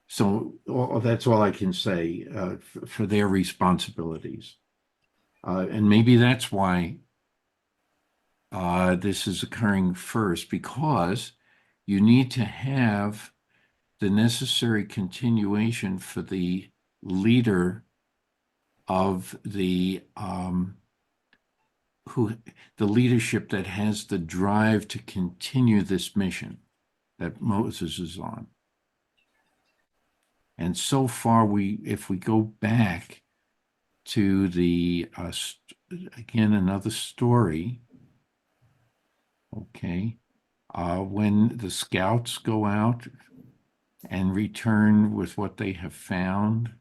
So that's all I can say for their responsibilities. And maybe that's why this is occurring first, because you need to have the necessary continuation for the leader of the leadership that has the drive to continue this mission that Moses is on. And so far, if we go back to the again another story, okay, when the scouts go out and return with what they have found,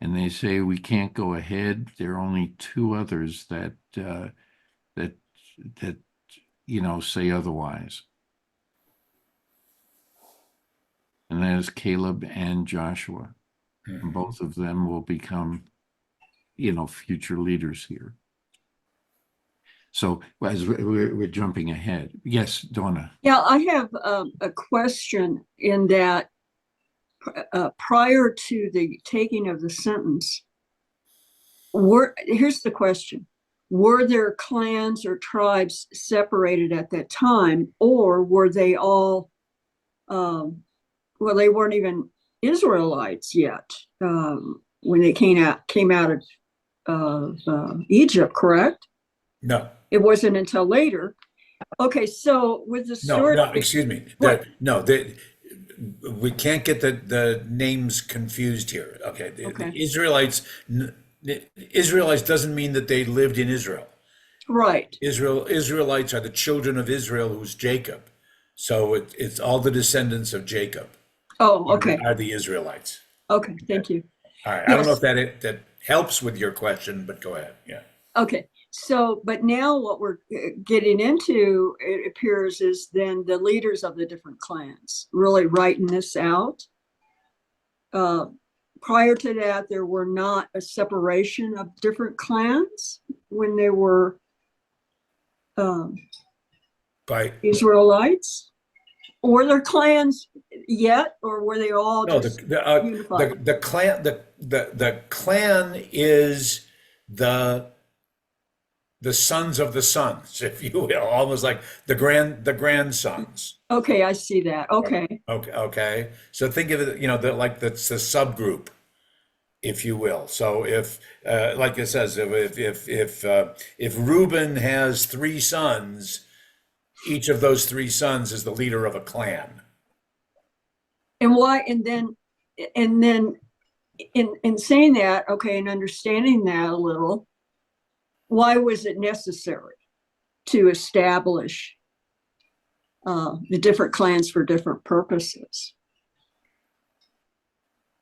and they say we can't go ahead. There are only two others that say otherwise, and that is Caleb and Joshua. And both of them will become, future leaders here. So as we're jumping ahead, yes, Donna. Yeah, I have a question in that prior to the taking of the sentence, here's the question. Were there clans or tribes separated at that time, or were they all, well, they weren't even Israelites yet when they came out of Egypt, correct? No. It wasn't until later. Okay, so with the story. No, excuse me. What? We can't get the names confused here. Okay. The Israelites doesn't mean that they lived in Israel. Right. Israelites are the children of Israel, who's Jacob. So it's all the descendants of Jacob. Oh, okay. Are the Israelites. Okay, thank you. All right. I don't know if that helps with your question, but go ahead. Yeah. Okay, so, but now what we're getting into, it appears, is then the leaders of the different clans really writing this out. Prior to that, there were not a separation of different clans when they were By Israelites. Were there clans yet, or were they all no, just unified? the clan is the sons of the sons, if you will, almost like the grandsons. Okay, I see that. Okay. Okay. So think of it, that's the subgroup, if you will. So if, like it says, if Reuben has three sons, each of those three sons is the leader of a clan. And why? And then in saying that, okay, and understanding that a little, why was it necessary to establish the different clans for different purposes?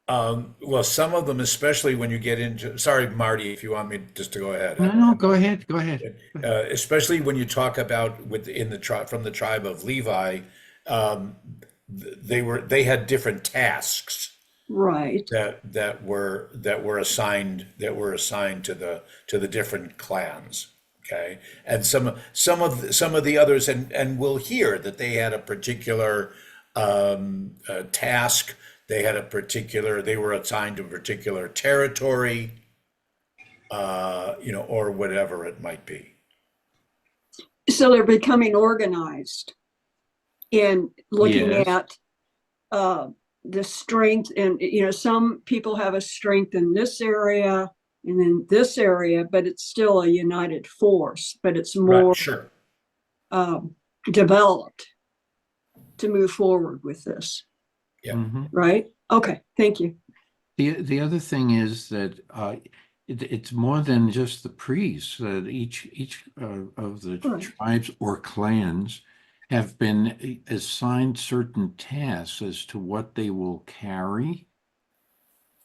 Well, some of them, especially when you get into, sorry, Marty, if you want me just to go ahead. No, go ahead. Especially when you talk about from the tribe of Levi, they had different tasks, right, that were assigned to the different clans. Okay, and some of the others, and we'll hear that they had a particular task. They were assigned to a particular territory, or whatever it might be. So they're becoming organized in looking Yes. at the strength, and some people have a strength in this area and in this area, but it's still a united force, but it's more Right, sure. Developed to move forward with this. Yeah. Mm-hmm. Right? Okay, thank you. The other thing is that it's more than just the priests. That each of the Right. tribes or clans have been assigned certain tasks as to what they will carry,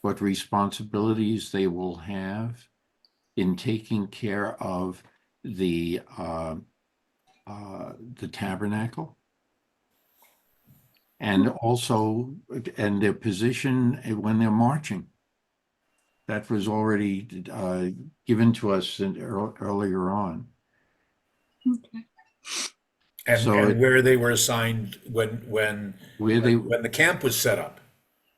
what responsibilities they will have in taking care of the tabernacle. and also and their position when they're marching. That was already given to us earlier on. Okay. And, So and where they were assigned where they when the camp was set up.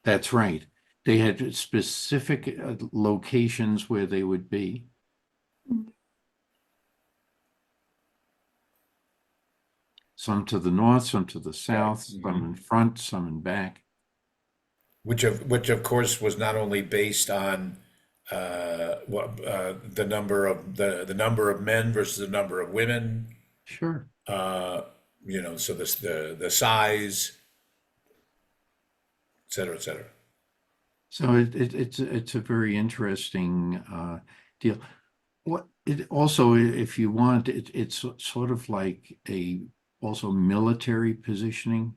That's right. They had specific locations where they would be. Some to the north, some to the south, some in front, some in back. Which of course was not only based on the number of the number of men versus the number of women, Sure. so the size, et cetera, et cetera. So it's a very interesting deal. What it also, if you want, it's sort of like a also military positioning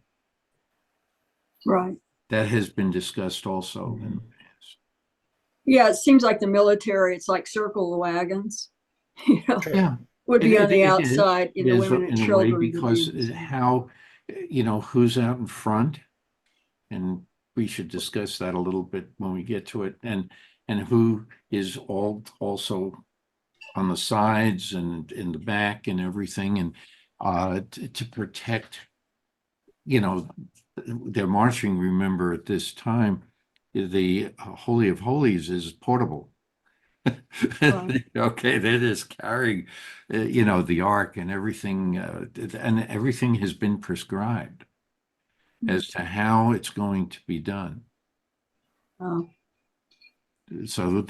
Right. that has been discussed also in the past. Yeah, it seems like the military, it's like circle the wagons. You know, Sure. Yeah, would be on the it is. outside, It the is women and in a way children would be because in the center. how, who's out in front, and we should discuss that a little bit when we get to it, and who is also on the sides and in the back and everything, and to protect, their marching. Remember, at this time, the Holy of Holies is portable. Right. Okay, they're just carrying, the ark and everything has been prescribed as to how it's going to be done. Oh, So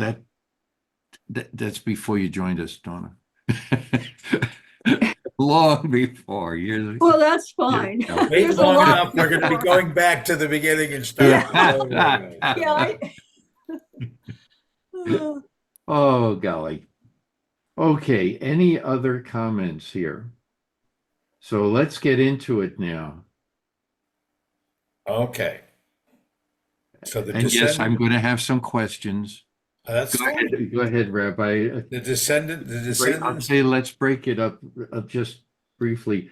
that's before you joined us, Donna. Long before years. well, that's fine. Yeah. Wait There's a long lot enough, we're going to be before. going back to the beginning and start Yeah. all over again. Yeah. Oh, golly. Okay, any other comments here? So let's get into it now. Okay. So the And yes, I'm descendant, going to have some questions. that's fine. Go ahead, Rabbi. The descendants. Okay, let's break it up just briefly.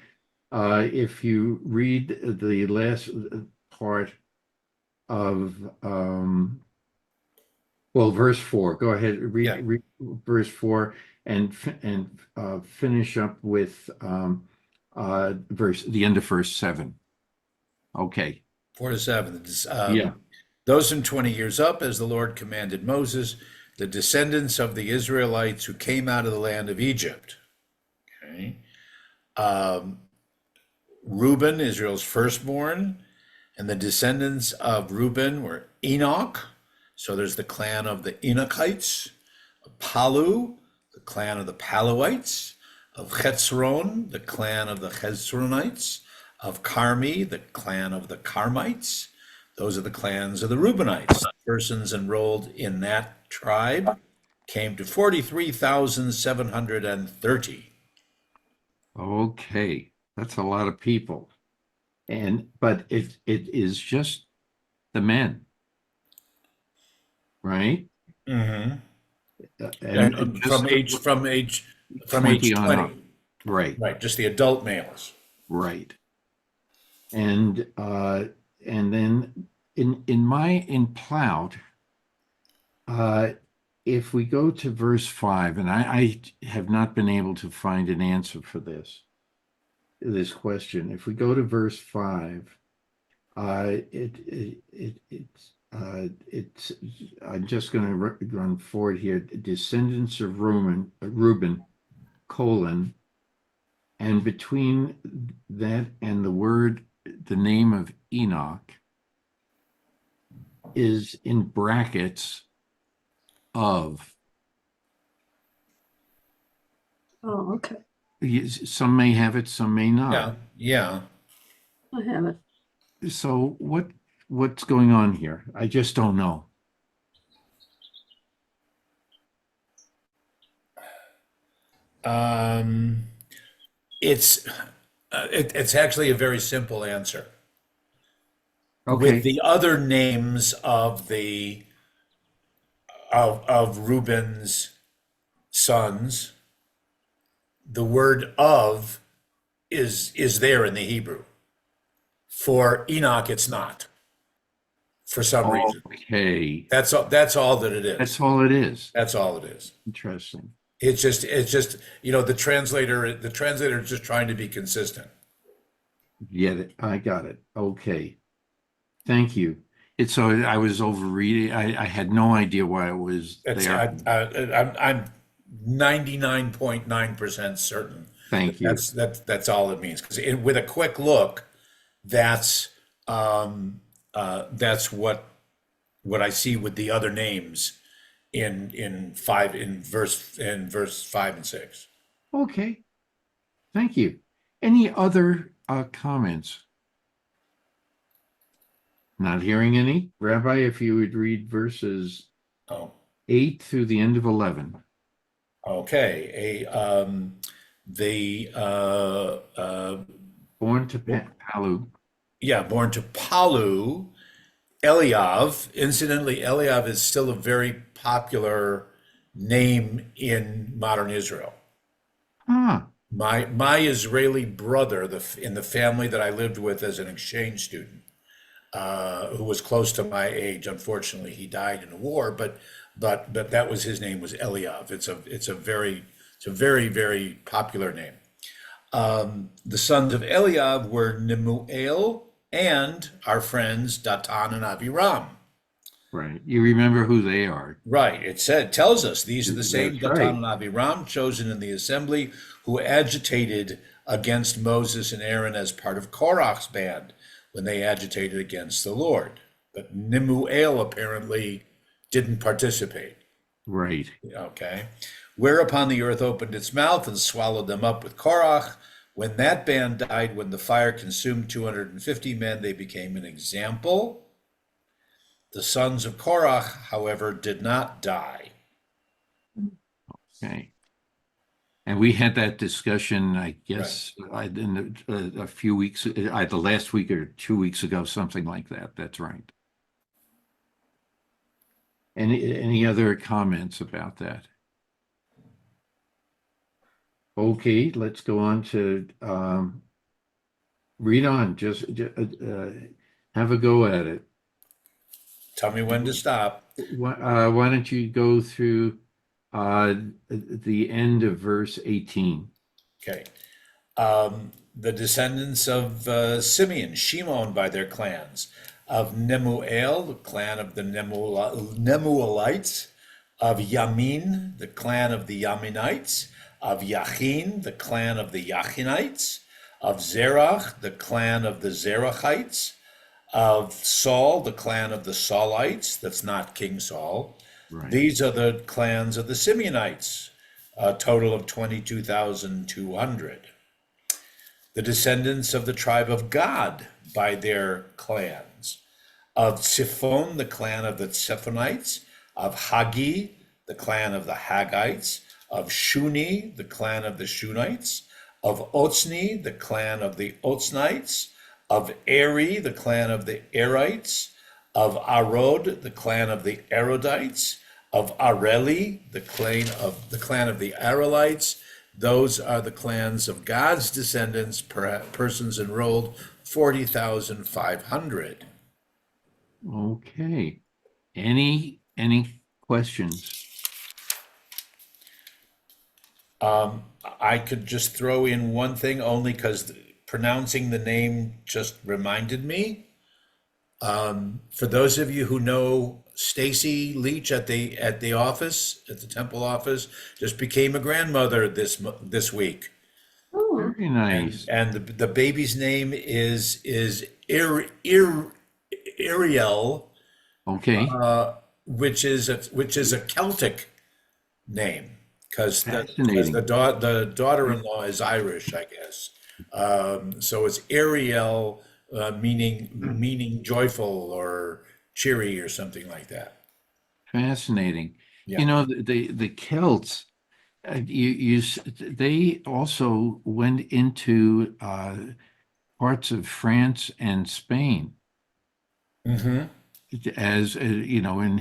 If you read the last part of, verse 4, go ahead, Yeah. read verse 4 and finish up with the end of verse 7. Okay. 4 to 7. Yeah. Those from 20 years up, as the Lord commanded Moses, the descendants of the Israelites who came out of the land of Egypt. Okay. Reuben, Israel's firstborn, and the descendants of Reuben were Enoch. So there's the clan of the Enochites, of Palu, the clan of the Paluites, of Chetzron, the clan of the Chezronites, of Carmi, the clan of the Carmites. Those are the clans of the Reubenites. Persons enrolled in that tribe came to 43,730. Okay. That's a lot of people. But it is just the men, right? Mm-hmm. And just From age 20 on 20. up. Right. Right, just the adult males. Right. And then in Plout, if we go to verse 5, and I have not been able to find an answer for this question. If we go to verse 5, it's I'm just going to run forward here. Descendants of Reuben, colon, and between that and the name of Enoch is in brackets of. Oh, okay. Some may have it, some may not. Yeah. I have it. So what's going on here? I just don't know. It's actually a very simple answer. Okay. With the other names of Reuben's sons, the word of is there in the Hebrew. For Enoch, it's not, for some reason. Okay, That's all that it is. that's all it is. That's all it is. Interesting. It's just, the translator is just trying to be consistent. Get it. I got it. Okay. Thank you. It's so I was overreading. I had no idea why it was It's, there. I'm 99.9% certain Thank you. that's all it means. Because with a quick look, that's what I see with the other names in verse 5 and 6. Okay. Thank you. Any other comments? Not hearing any. Rabbi, if you would read verses Oh, 8 through the end of 11. okay. Born to Palu. Yeah, born to Palu, Eliav. Incidentally, Eliav is still a very popular name in modern Israel. Ah, My Israeli brother, in the family that I lived with as an exchange student, who was close to my age. Unfortunately, he died in a war, but that was his name was Eliav. It's a very very popular name. The sons of Eliav were Nemuel and our friends Datan and Aviram. right. You remember who they are. Right. Tells us these are the same That's Datan right. and Aviram chosen in the assembly who agitated against Moses and Aaron as part of Korach's band when they agitated against the Lord. But Nemuel apparently didn't participate. Right. Okay. Whereupon the earth opened its mouth and swallowed them up with Korach. When that band died, when the fire consumed 250 men, they became an example. The sons of Korach, however, did not die. Okay. And we had that discussion, I guess, a few weeks, either last week or 2 weeks ago, something like that. That's right. Any other comments about that? Okay, let's go on to read on. Just have a go at it. Tell me when to stop. Why don't you go through the end of verse 18? Okay. The descendants of Simeon, Shimon by their clans, of Nemuel, the clan of the Nemuelites, of Yamin, the clan of the Yaminites, of Yachin, the clan of the Yachinites, of Zerach, the clan of the Zerachites, of Saul, the clan of the Saulites. That's not King Saul. Right. These are the clans of the Simeonites, a total of 22,200. The descendants of the tribe of Gad by their clans, of Siphon, the clan of the Siphonites, of Hagi, the clan of the Haggites, of Shuni, the clan of the Shunites, of Otzni, the clan of the Otznites, of Eri, the clan of the Erites, of Arod, the clan of the Arodites, of Areli, the clan of the Arelites. Those are the clans of God's descendants, persons enrolled, 40,500. Okay. Any questions? I could just throw in one thing only because pronouncing the name just reminded me. For those of you who know Stacy Leach at the office, at the temple office, just became a grandmother this week. Oh, Very nice. And the baby's name is Ariel, Okay. which is a Celtic name because Fascinating. the daughter-in-law is Irish, I guess. So it's Ariel, meaning joyful or cheery or something like that. Fascinating. Yeah. You know, the Celts, they also went into parts of France and Spain Mm-hmm. as you know, in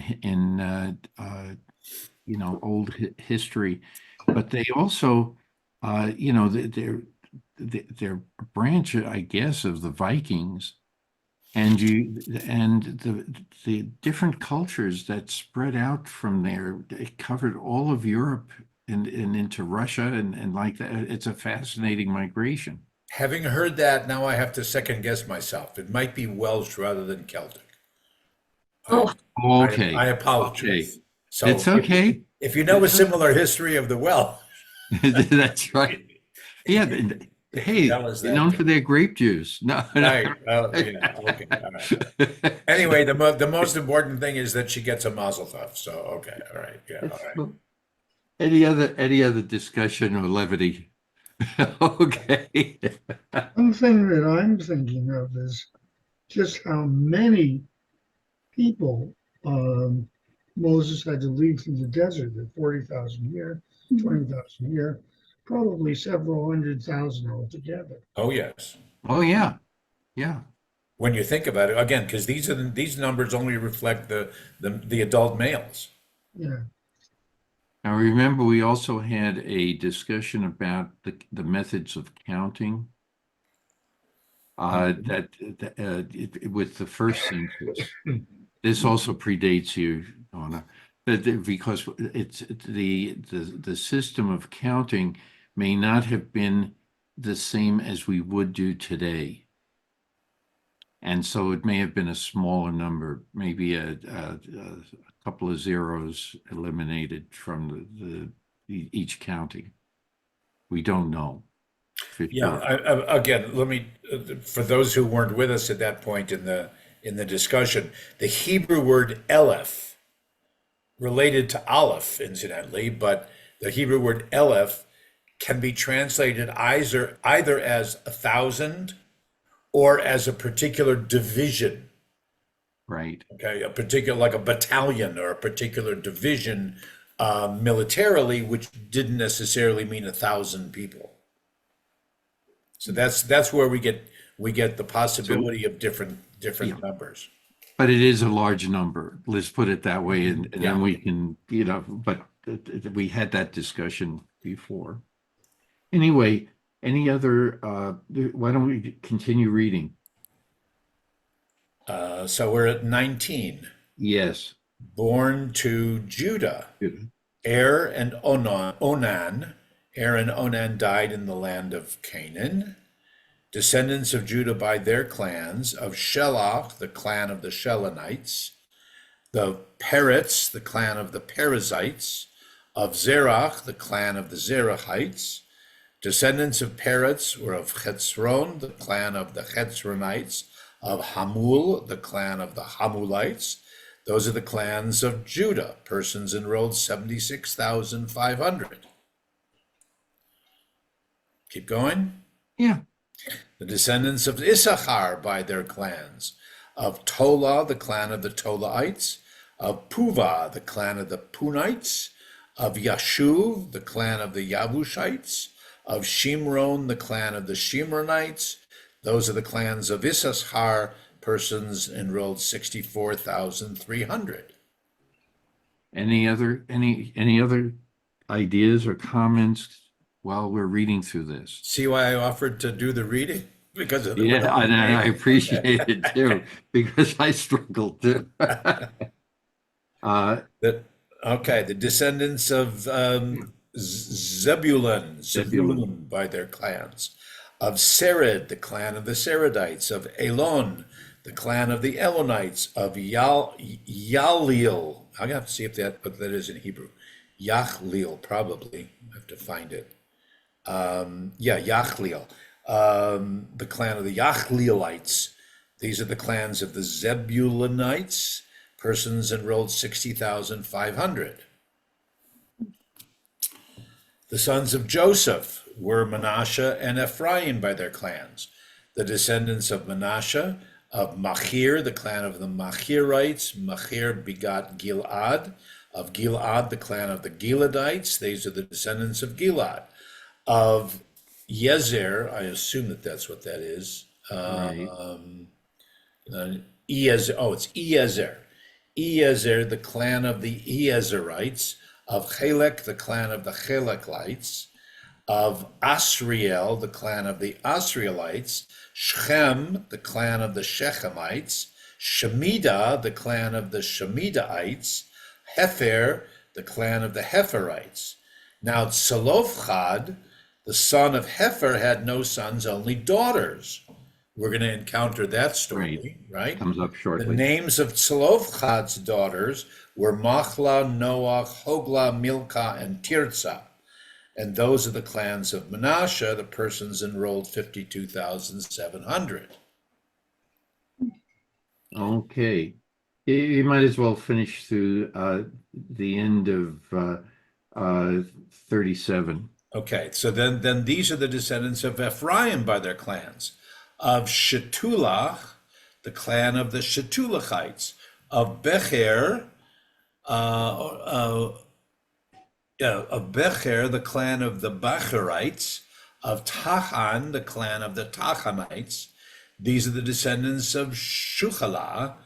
old history, but they also, you know, they're a branch, I guess, of the Vikings. And the different cultures that spread out from there, it covered all of Europe and into Russia and like that. It's a fascinating migration. Having heard that, now I have to second guess myself. It might be Welsh rather than Celtic. Oh, Okay. I Okay. apologize. So It's okay. if you know a It's similar history of the Welsh, That's right. Yeah. Hey, tell us they're that known too. for their grape juice. No, no. Right. Oh, yeah. Okay. All right. Anyway, the most important thing is that she gets a mazel tov. So okay. All right. Yeah. All right. Any other discussion or levity? Okay. One thing that I'm thinking of is just how many people Moses had to lead through the desert at 40,000 a year, 20,000 a year, probably several 100,000 altogether. Oh yes. Oh yeah. Yeah. When you think about it, again, because these numbers only reflect the adult males. Yeah. Now remember, we also had a discussion about the methods of counting. With the first census. This also predates you, Donna, because it's the system of counting may not have been the same as we would do today. And so it may have been a smaller number, maybe a couple of zeros eliminated from each counting. We don't know. For Yeah. sure. Again, let me for those who weren't with us at that point in the discussion, the Hebrew word elef, related to aleph, incidentally, but the Hebrew word elef can be translated either as 1,000 or as a particular division. Right. Okay, a particular like a battalion or a particular division militarily, which didn't necessarily mean 1,000 people. So that's where we get the possibility of different Yeah. numbers. But it is a large number. Let's put it that way, and Yeah. then we can, but we had that discussion before. Anyway, any other, why don't we continue reading? So we're at 19. Yes. Born to Judah, Good. Er and Onan. Er and Onan died in the land of Canaan. Descendants of Judah by their clans, of Shelah, the clan of the Shelonites, the Peretz, the clan of the Perizzites, of Zerach, the clan of the Zerahites. Descendants of Peretz were of Chetzron, the clan of the Chetzronites, of Hamul, the clan of the Hamulites. Those are the clans of Judah. Persons enrolled 76,500. Keep going. Yeah. The descendants of Issachar by their clans, of Tola, the clan of the Tolaites, of Puvah, the clan of the Punites, of Yashuv, the clan of the Yavushites, of Shimron, the clan of the Shimronites. Those are the clans of Issachar. Persons enrolled 64,300. Any other ideas or comments while we're reading through this? See why I offered to do the reading? Because of the Yeah, and I appreciate it too, because I struggled too. Okay, the descendants of Zebulun by their clans, of Sered, the clan of the Seredites, of Elon, the clan of the Elonites, of Yalil. I have to see what that is in Hebrew. Yachlil, probably. I have to find it. Yachlil. The clan of the Yachlilites. These are the clans of the Zebulunites. Persons enrolled 60,500. The sons of Joseph were Manasseh and Ephraim by their clans. The descendants of Manasseh, of Machir, the clan of the Machirites. Machir begot Gilad. Of Gilad, the clan of the Giladites. These are the descendants of Gilad. Of Yezer, I assume that's what that is. Right. It's Ezer. Ezer, the clan of the Ezerites. Of Chelek, the clan of the Chelekites. of Asriel, the clan of the Asrielites, Shechem, the clan of the Shechemites, Shemida, the clan of the Shemidaites, Hefer, the clan of the Heferites. Now Tzelofchad, the son of Hefer, had no sons, only daughters. We're going to encounter that story, right? Comes up The shortly. names of Tzelofchad's daughters were Machla, Noach, Hogla, Milcah, and Tirzah. And those are the clans of Manasseh, the persons enrolled 52,700. Okay. You might as well finish through the end of 37. Okay, so then these are the descendants of Ephraim by their clans. Of Shetulah, the clan of the Shetulachites. Of Becher, of Becher, the clan of the Bacherites. Of Tachan, the clan of the Tachanites. These are the descendants of Shuchalah.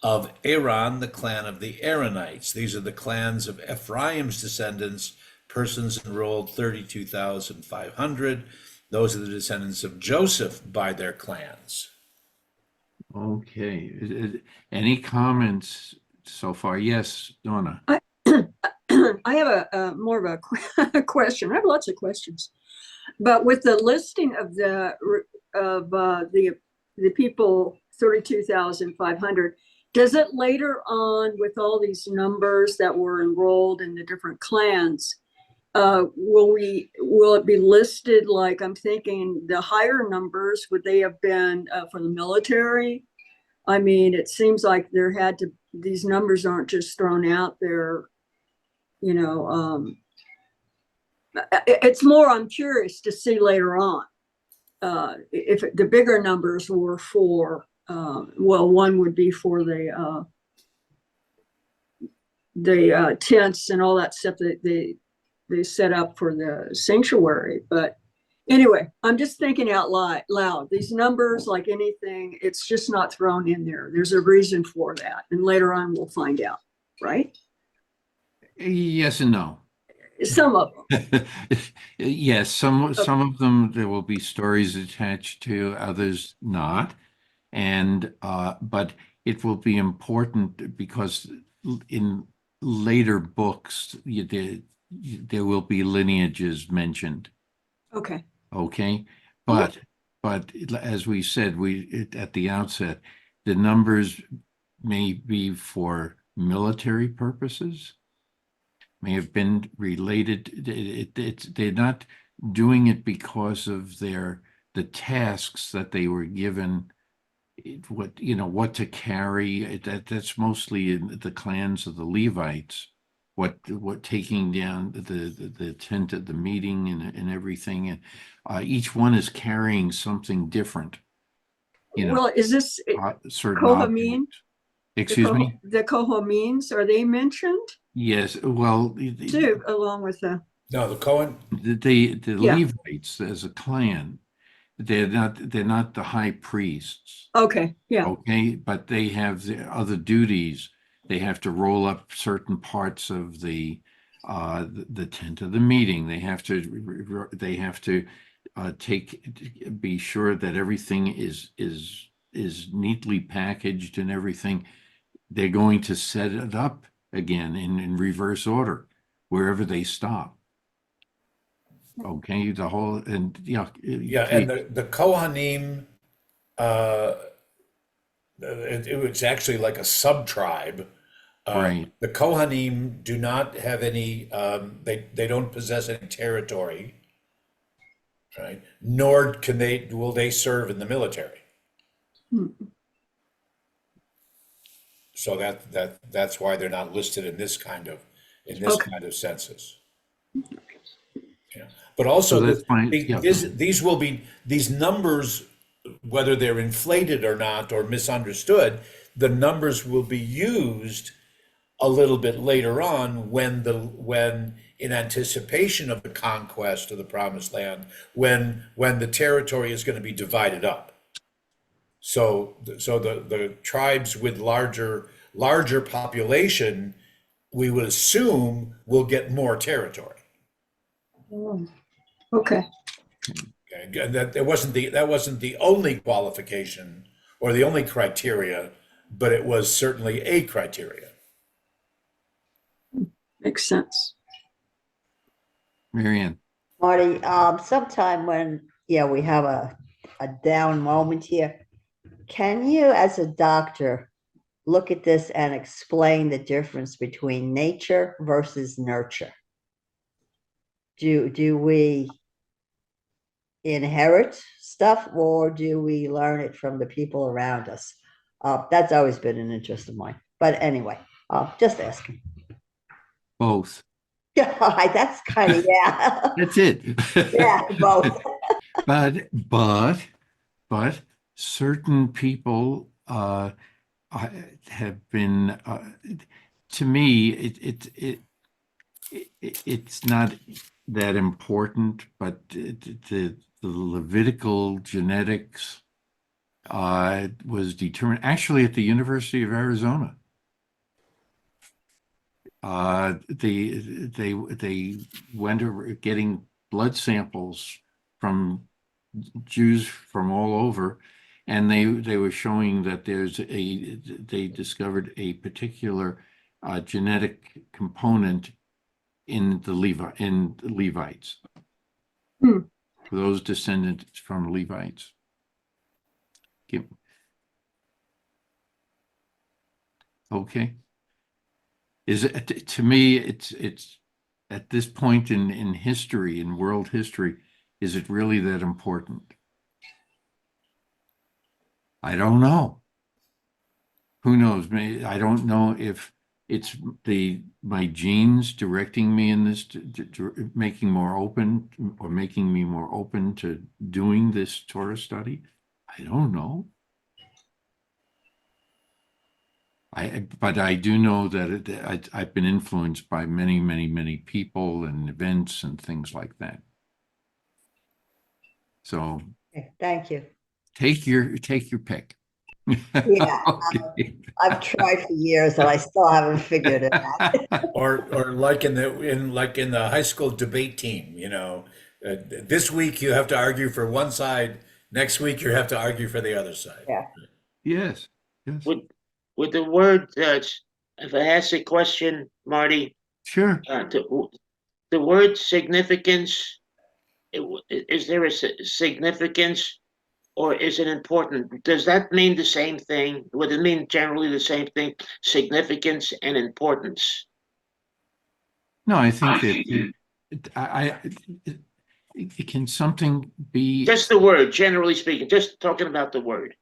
Of Aaron, the clan of the Aaronites. These are the clans of Ephraim's descendants, persons enrolled 32,500. Those are the descendants of Joseph by their clans. Okay. Any comments so far? Yes, Donna. I have a more of a question. I have lots of questions, but with the listing of the people 32,500, does it later on, with all these numbers that were enrolled in the different clans, will it be listed? Like, I'm thinking the higher numbers, would they have been for the military? I mean, it seems like these numbers aren't just thrown out there, you know. It's more, I'm curious to see later on if the bigger numbers were for, well, one would be for the tents and all that stuff that they set up for the sanctuary. But anyway, I'm just thinking out loud. These numbers, like anything, it's just not thrown in there. There's a reason for that. And later on, we'll find out, right? Yes and no. Some of them. Yes, some of them there will be stories attached to, others not. And but it will be important because in later books there will be lineages mentioned. Okay. Okay, but as we said, at the outset, the numbers may be for military purposes, may have been related. They're not doing it because of the tasks that they were given. What to carry. That's mostly in the clans of the Levites. What taking down the tent at the meeting and everything, and each one is carrying something different. Well, is this Certain Kohamim? objects. Excuse me? The Kohamins, are they mentioned Yes. Well, too, along with the? No, the Cohen, the Yeah. Levites as a clan, they're not the high priests. Okay, yeah. Okay, but they have the other duties. They have to roll up certain parts of the tent of the meeting. They have to be sure that everything is neatly packaged and everything. They're going to set it up again in reverse order wherever they stop. Okay, the whole and yeah, and the Kohanim, it was actually like a sub-tribe. Right. The Kohanim do not have any, they don't possess any territory, right? Nor will they serve in the military. So that's why they're not listed in this kind of census. Yeah. But also So that's fine. Yeah. these numbers, whether they're inflated or not or misunderstood, the numbers will be used a little bit later on when in anticipation of the conquest of the promised land, when the territory is going to be divided up. So the tribes with larger population, we would assume, will get more territory. Okay. Okay, and that wasn't the only qualification or the only criteria, but it was certainly a criteria. Makes sense. Marianne. Marty, sometime when, we have a down moment here, can you, as a doctor, look at this and explain the difference between nature versus nurture? Do we inherit stuff or do we learn it from the people around us? That's always been an interest of mine. But anyway, just asking. Both. Yeah, that's kind of, yeah. That's it. Yeah, both. But certain people have been to me it's not that important, but the Levitical genetics was determined actually at the University of Arizona. They went over getting blood samples from Jews from all over, and they were showing that they discovered a particular genetic component in the Levites. Hmm. Those descendants from Levites. Okay. Is it to me? It's at this point in history, in world history, is it really that important? I don't know. Who knows? Maybe, I don't know if it's my genes directing me in this, making more open or making me more open to doing this Torah study. I don't know. But I do know that I've been influenced by many, many, many people and events and things like that. So Okay, thank you. take your pick. Yeah, Okay. I've tried for years and I still haven't figured it out. Or like in the high school debate team, this week you have to argue for one side, next week you have to argue for the other side. Yeah. Yes. Yes. With the word, if I ask a question, Marty, Sure. the word significance, is there a significance or is it important? Does that mean the same thing? Would it mean generally the same thing, significance and importance? No, I think that can something be, Just the word, generally speaking, just talking about the word.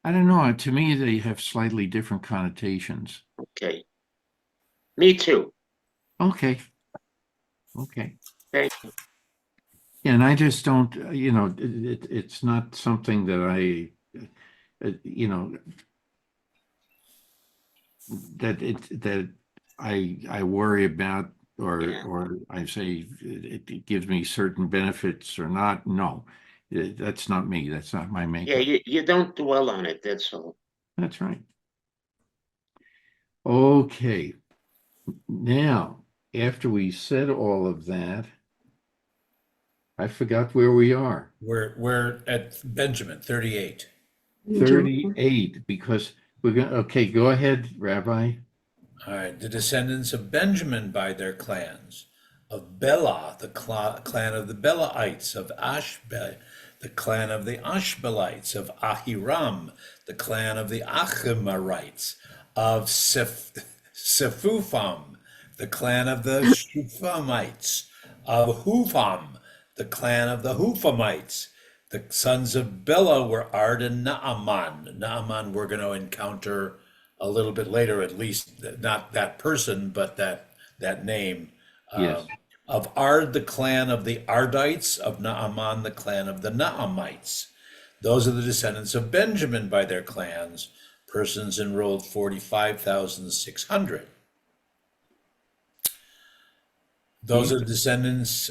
I don't know. To me, they have slightly different connotations. Okay. Me too. Okay. Okay. Thank you. And I just don't, it's not something that that I worry about or I say it gives me certain benefits or not. No, that's not me. That's not my makeup. Yeah, you don't dwell on it, that's all. That's right. Okay. Now, after we said all of that, I forgot where we are. We're at Benjamin 38. 38, because we're going to, okay, go ahead, Rabbi. All right, the descendants of Benjamin by their clans, of Bela, the clan of the Belaites, of Ashbel, the clan of the Ashbelites, of Ahiram, the clan of the Achimarites, of Sephufam, the clan of the Shufamites, of Hufam, the clan of the Hufamites. The sons of Bela were Ard and Naaman. Naaman we're going to encounter a little bit later, at least not that person, but that name. Yes. Of Ard, the clan of the Ardites, of Naaman, the clan of the Naamites. Those are the descendants of Benjamin by their clans. Persons enrolled 45,600. These are the descendants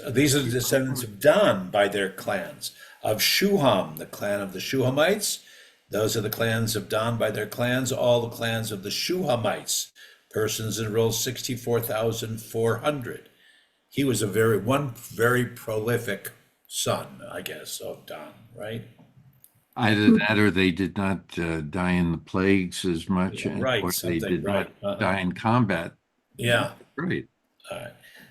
of Dan by their clans. Of Shuham, the clan of the Shuhamites. Those are the clans of Dan by their clans, all the clans of the Shuhamites. Persons enrolled 64,400. he was one very prolific son, I guess, of Dan, right? Either that or they did not die in the plagues as much, Right, or they something, did not right. die in combat. Yeah. Right.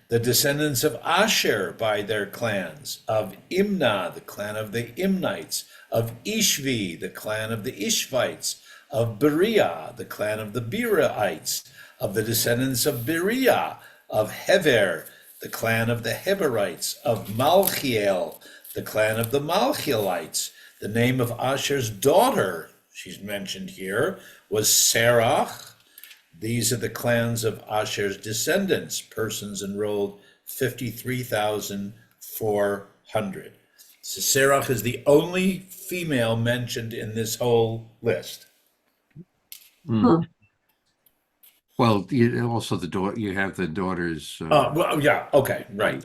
The descendants of Asher by their clans, of Imnah, the clan of the Imnites, of Ishvi, the clan of the Ishvites, of Beriah, the clan of the Beraites, of the descendants of Beriah, of Hever, the clan of the Heberites, of Malchiel, the clan of the Malchielites. The name of Asher's daughter, she's mentioned here, was Serach. These are the clans of Asher's descendants, persons enrolled 53,400. So Serach is the only female mentioned in this whole list. Mm. Well, also you have the daughters. Well, yeah, okay, right.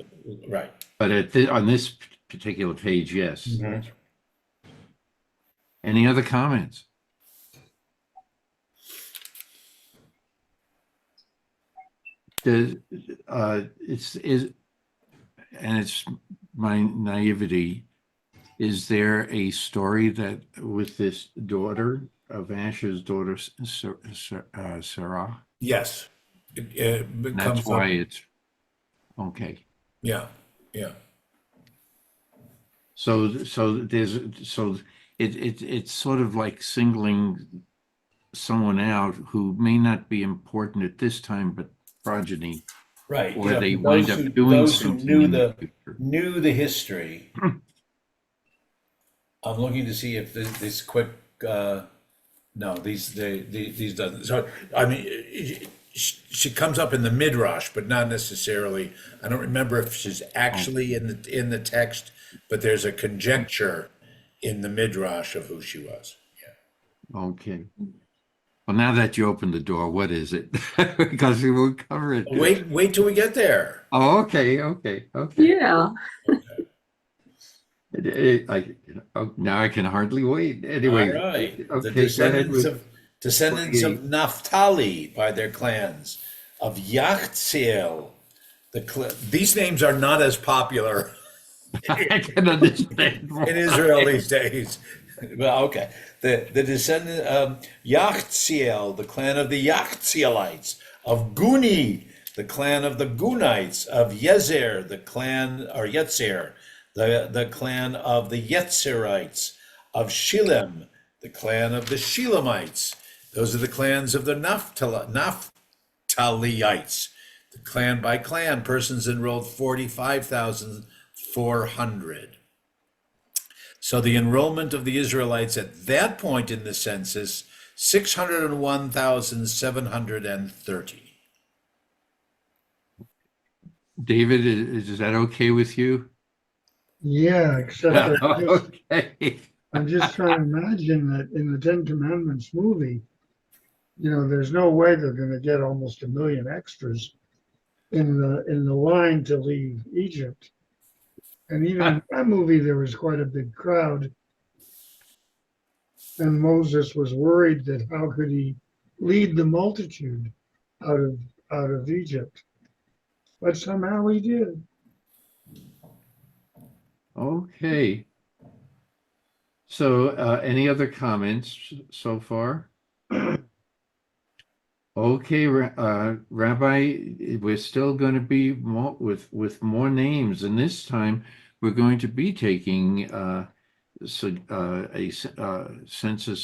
But on this particular page, yes. Mhm. Any other comments? It's my naivety. Is there a story that with this daughter of Asher's daughter, Sarah? Yes. It That's comes why up. it's okay. Yeah. So it's sort of like singling someone out who may not be important at this time, but progeny, Right. or Yeah, they for wind up doing those who something in the future. knew the history. I'm looking to see if this quick. No, these doesn't. So I mean, she comes up in the midrash, but not necessarily. I don't remember if she's actually in the text, but there's a conjecture in the midrash of who she was. Yeah. Okay. Well, now that you opened the door, what is it? Because we will cover it. Wait till we get there. Oh, okay. Yeah. Now I can hardly wait. Anyway, All right. The okay, go ahead descendants of Naphtali by their clans, of Yachtziel. These names are not as popular I can understand. in Israel these days. Well, okay. The descendant of Yachtziel, the clan of the Yachtzielites, of Guni, the clan of the Gunites, of Yezer, the clan or Yetzer, the clan of the Yetzerites, of Shilem, the clan of the Shilemites. Those are the clans of the Naphtaliites. The clan by clan, persons enrolled 45,400. So the enrollment of the Israelites at that point in the census, 601,730. David, is that okay with you? Yeah, except Okay. I'm just trying to imagine that in the Ten Commandments movie, there's no way they're going to get almost 1 million extras in the line to leave Egypt. And even in that movie, there was quite a big crowd. And Moses was worried that how could he lead the multitude out of Egypt? But somehow he did. Okay. So, any other comments so far? Okay, Rabbi, we're still going to be with more names, and this time we're going to be taking a census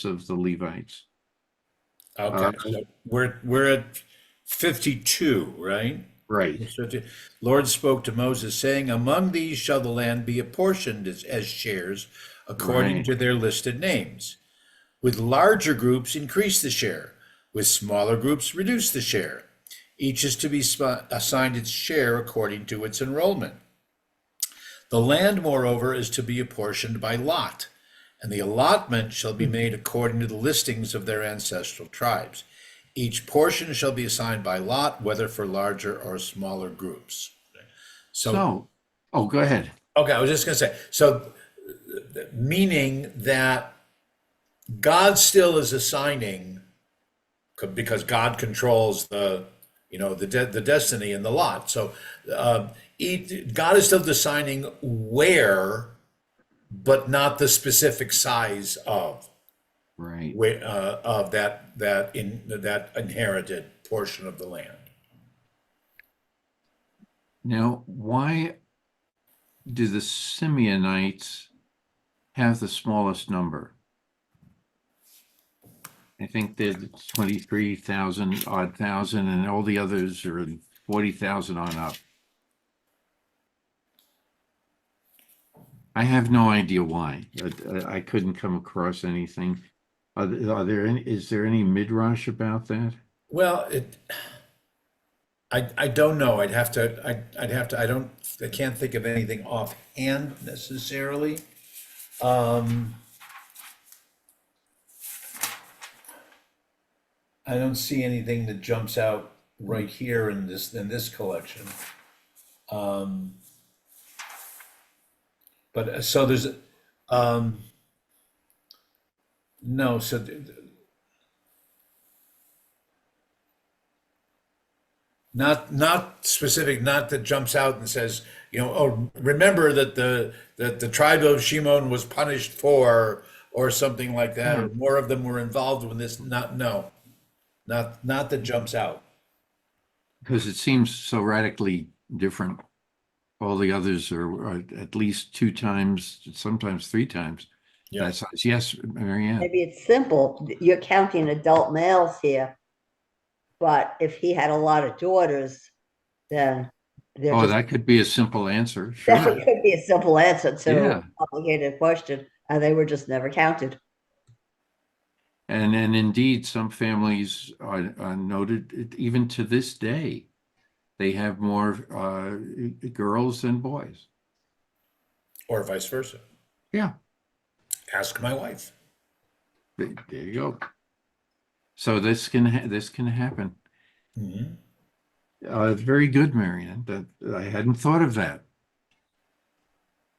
of the Levites. Okay, so we're at 52, right? Right. Lord spoke to Moses, saying, "Among these shall the land be apportioned as shares, according Right. to their listed names. With larger groups, increase the share. With smaller groups, reduce the share. Each is to be assigned its share according to its enrollment. The land, moreover, is to be apportioned by lot, and the allotment shall be made according to the listings of their ancestral tribes. Each portion shall be assigned by lot, whether for larger or smaller groups." So, go ahead. Okay, I was just going to say, so meaning that God still is assigning, because God controls the destiny and the lot. So God is still deciding where, but not the specific size of Right. where of that inherited portion of the land. Now, why do the Simeonites have the smallest number? I think they're 23,000 odd thousand, and all the others are 40,000 on up. I have no idea why. I couldn't come across anything. Is there any midrash about that? Well, I don't know. I can't think of anything offhand necessarily. I don't see anything that jumps out right here in this collection. But so there's no, so not specific, not that jumps out and says, oh, remember that the tribe of Shimon was punished for, or something like that, or more of them were involved with this. Not that jumps out. Because it seems so radically different. All the others are at least 2 times, sometimes 3 times Yeah. that size. Yes, Marianne. Maybe it's simple. You're counting adult males here. But if he had a lot of daughters, then they're Oh, just, that could be a simple answer. that Sure. could be a simple answer to Yeah. a complicated question, and they were just never counted. And indeed, some families are noted, even to this day, they have more girls than boys. Or vice versa. Yeah, Ask my wife. there you go. So this can happen. Mhm. Very good, Marianne. That I hadn't thought of that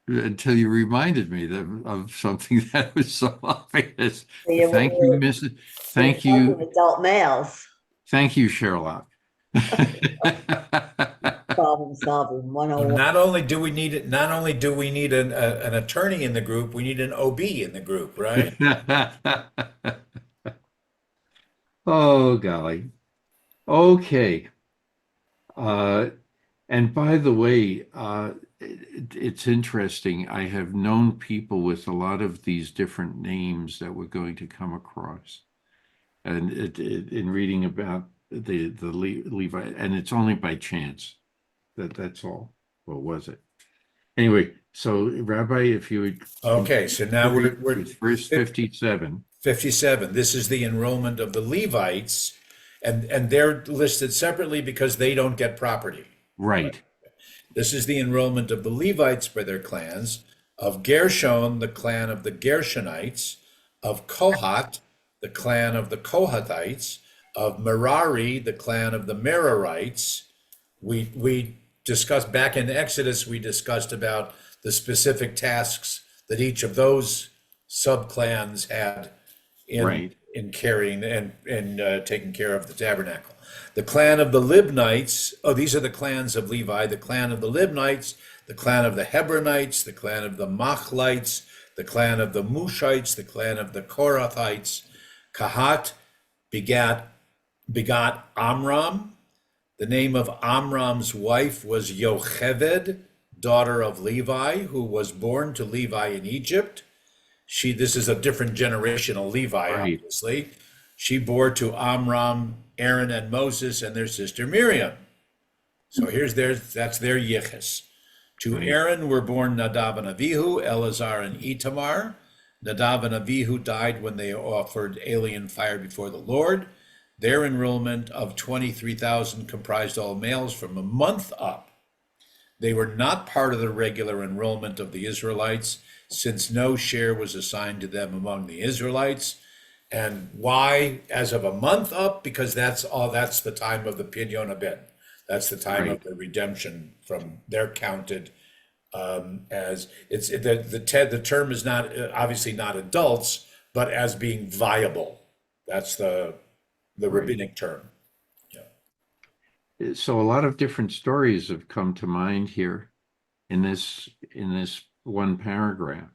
until you reminded me of something that was so obvious. So you Thank you, Mrs. Thank you're you, counting adult males. thank you, Sherlock. Problem solving So 101. not only do we need an attorney in the group, we need an OB in the group, right? Oh, golly. Okay. And by the way, it's interesting. I have known people with a lot of these different names that we're going to come across. And in reading about the Levi, and it's only by chance that's all. Or was it? Anyway, so Rabbi, if you would Okay, so now we're with verse 57. 57. This is the enrollment of the Levites, and they're listed separately because they don't get property. Right. This is the enrollment of the Levites by their clans, of Gershon, the clan of the Gershonites, of Kohat, the clan of the Kohathites, of Merari, the clan of the Merarites. We discussed back in Exodus, we discussed about the specific tasks that each of those subclans had Right. in carrying and taking care of the tabernacle. The clan of the Libnites, these are the clans of Levi, the clan of the Libnites, the clan of the Hebronites, the clan of the Machlites, the clan of the Mushites, the clan of the Korathites. Kahat begot Amram. The name of Amram's wife was Yocheved, daughter of Levi, who was born to Levi in Egypt. This is a different generation of Levi, Right. obviously. She bore to Amram, Aaron, and Moses, and their sister Miriam. So that's their yichus. To Right. Aaron were born Nadav and Avihu, Eleazar and Itamar. Nadav and Avihu died when they offered alien fire before the Lord. Their enrollment of 23,000 comprised all males from a month up. They were not part of the regular enrollment of the Israelites, since no share was assigned to them among the Israelites. And why, as of a month up? Because that's the time of the Pidyon Abin. That's the time Right. of the redemption from they're counted as it's the term is not obviously not adults, but as being viable. That's the Right. rabbinic term. So a lot of different stories have come to mind here in this one paragraph.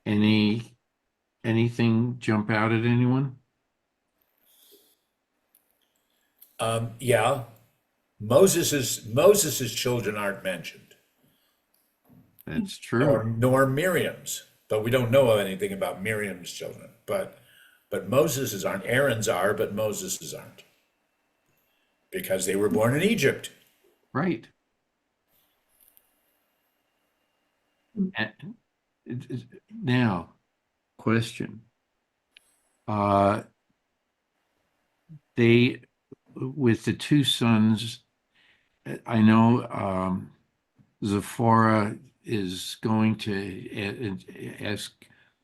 Anything jump out at anyone? Yeah, Moses's children aren't mentioned, That's or true. nor Miriam's, but we don't know anything about Miriam's children. But Moses's aren't. Aaron's are, but Moses's aren't, because they were born in Egypt. Right. And now, question. They, with the two sons, I know Zipporah is going to ask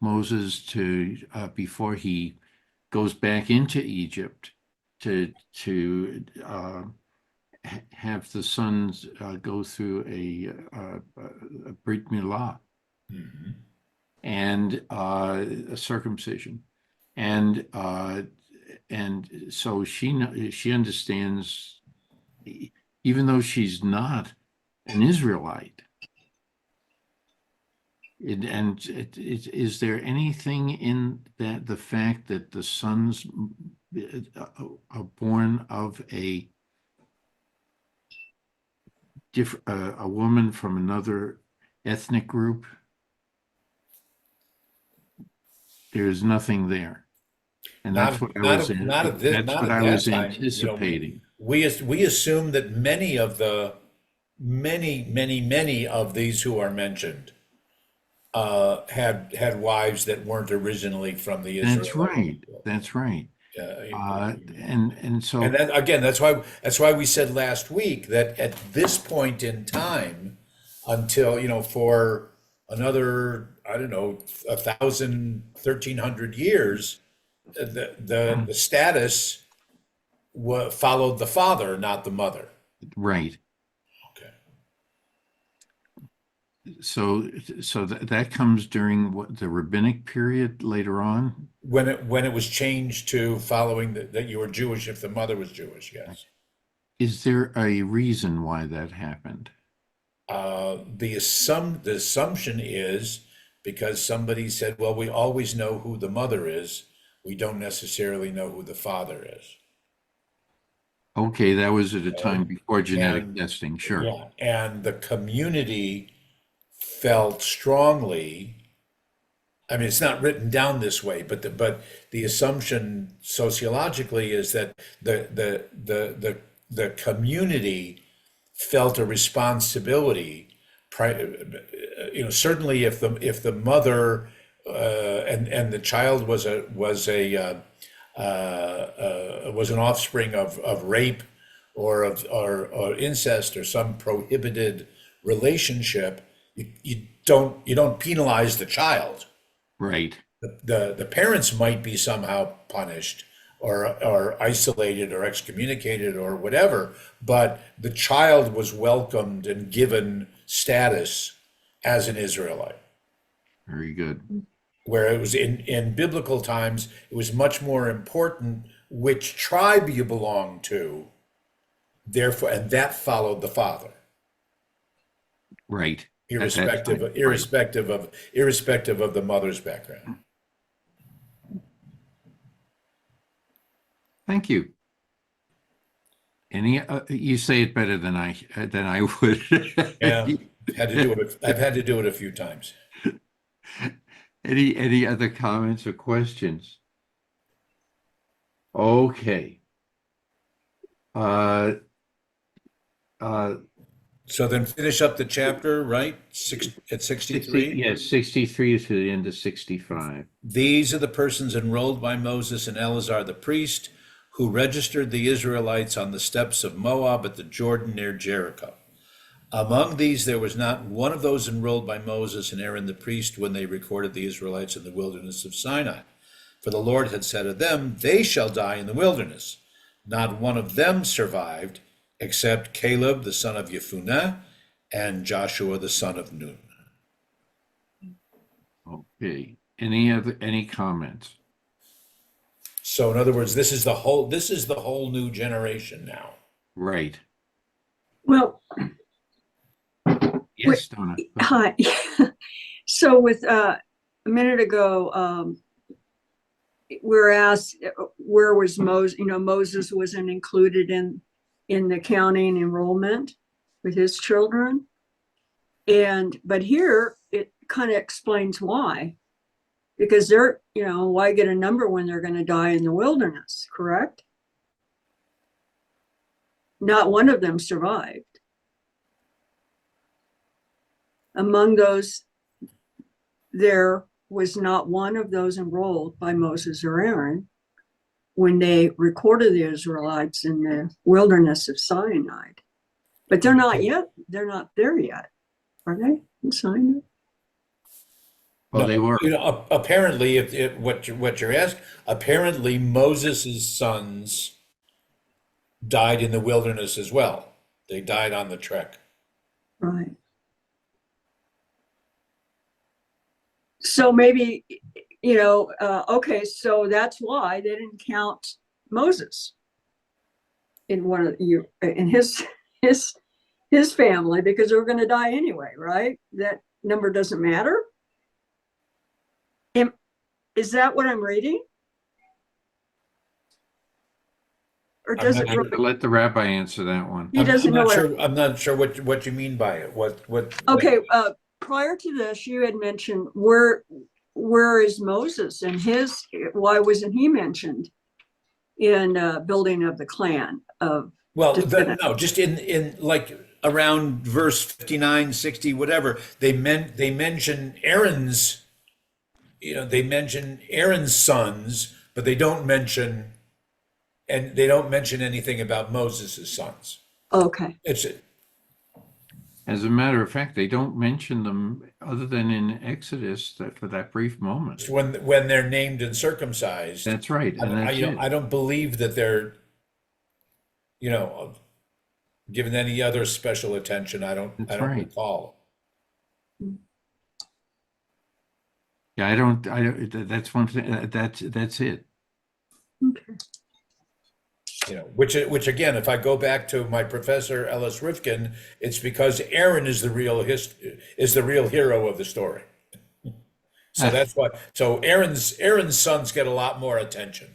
Moses to, before he goes back into Egypt, to have the sons go through a Brit Milah Mhm. and a circumcision, and so she understands, even though she's not an Israelite. Is there anything in that, the fact that the sons are born of a a woman from another ethnic group? There's nothing there. And that's what I was, that's Not what at I that was time. anticipating. We assume that many of these who are mentioned had wives that weren't originally from the That's Israelite right. people. That's right. Uh, And and so, that, again, that's why we said last week that at this point in time, until, for another, I don't know, 1,000, 1,300 years, the status followed the father, not the mother. right. Okay. So that comes during what, the rabbinic period later on? When it was changed to following that you were Jewish if the mother was Jewish, yes. Is there a reason why that happened? The assumption is because somebody said, well, we always know who the mother is. We don't necessarily know who the father is. Okay, that was at a time Okay. before genetic And testing, sure. yeah, and the community felt strongly. I mean, it's not written down this way, but the assumption sociologically is that the community felt a responsibility, certainly if the mother and the child was an offspring of rape or incest or some prohibited relationship, you don't penalize the child. Right, The parents might be somehow punished or isolated or excommunicated or whatever, but the child was welcomed and given status as an Israelite. very good. Where it was in biblical times, it was much more important which tribe you belonged to, therefore, and that followed the father, Right. At that irrespective time, of, right. irrespective of the mother's background. Thank you. You say it better than I would. Yeah, I've had to do it a few times. Any other comments or questions? Okay. Uh, uh, So then finish up the chapter, right? At 63? Yes, 63 to the end of 65. These are the persons enrolled by Moses and Eleazar the priest, who registered the Israelites on the steppes of Moab at the Jordan near Jericho. Among these, there was not one of those enrolled by Moses and Aaron the priest when they recorded the Israelites in the wilderness of Sinai. For the Lord had said of them, they shall die in the wilderness. Not one of them survived, except Caleb the son of Jephunneh and Joshua the son of Nun. Okay. Any comments? So in other words, this is the whole new generation now. Right. Well, Yes, Donna. hi. So with a minute ago, we're asked where was Moses. Moses wasn't included in the counting enrollment with his children, but here it kind of explains why, because they're why get a number when they're going to die in the wilderness, correct? Not one of them survived. Among those, there was not one of those enrolled by Moses or Aaron when they recorded the Israelites in the wilderness of Sinai. But they're not there yet, are they, in Sinai? Well, they were. Apparently, if what you're asking, apparently Moses' sons died in the wilderness as well. They died on the trek. Right. So maybe, okay, so that's why they didn't count Moses in his family, because they were going to die anyway, right? That number doesn't matter. Is that what I'm reading? Or does it? Let the rabbi answer that one. He doesn't know. I'm not sure what you mean by it. What? Okay. Prior to this, you had mentioned where is Moses and why wasn't he mentioned in building of the clan of? Well, no, just in like around verse 59, 60, whatever, they mention Aaron's, they mention Aaron's sons, but they don't mention anything about Moses' sons. Okay. As a matter of fact, they don't mention them other than in Exodus for that brief moment. When they're named and circumcised. That's right. And I don't believe that they're, given any other special attention. I don't recall. Yeah, I don't, that's one thing, that's it. Okay. Which again, if I go back to my professor Ellis Rifkin, it's because Aaron is the real hero of the story. So that's why. So Aaron's sons get a lot more attention.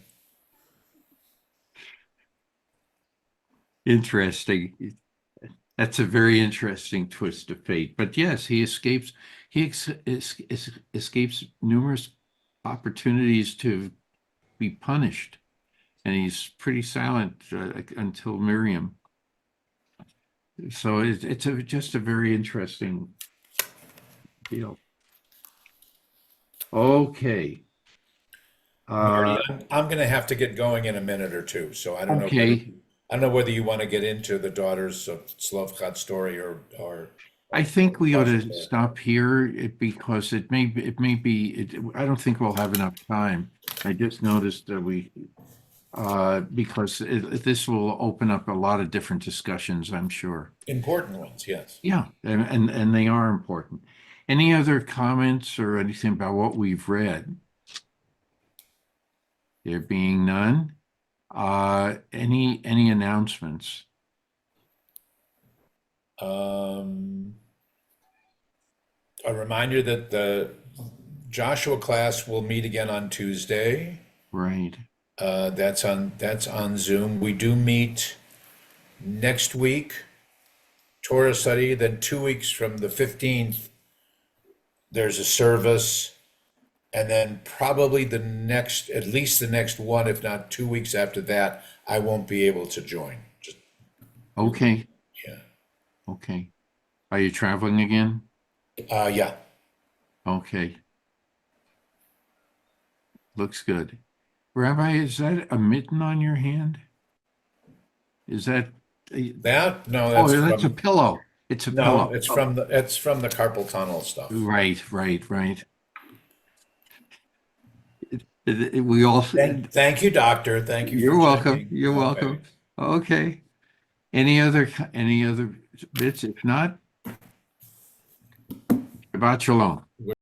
Interesting. That's a very interesting twist of fate. But yes, he escapes. He escapes numerous opportunities to be punished, and he's pretty silent until Miriam. So it's just a very interesting deal. Okay. Marty, I'm going to have to get going in a minute or two, so I don't know. Okay. I don't know whether you want to get into the daughters of Slavkat story or. I think we ought to stop here because it may be. I don't think we'll have enough time. I just noticed that because this will open up a lot of different discussions, I'm sure. Important ones, yes. Yeah, and they are important. Any other comments or anything about what we've read? There being none. Any announcements? A reminder that the Joshua class will meet again on Tuesday. Right. That's on Zoom. We do meet next week, Torah study. Then 2 weeks from the 15th, there's a service. And then probably at least the next one, if not 2 weeks after that, I won't be able to join. Okay. Yeah. Okay. Are you traveling again? Yeah. Okay. Looks good. Rabbi, is that a mitten on your hand? Is that That? No, that's a pillow. It's a pillow. No, it's from the carpal tunnel stuff. Right. We all Thank you, doctor. Thank you. You're for welcome. checking. You're welcome. Okay. Any other bits? If not, Shabbat Shalom.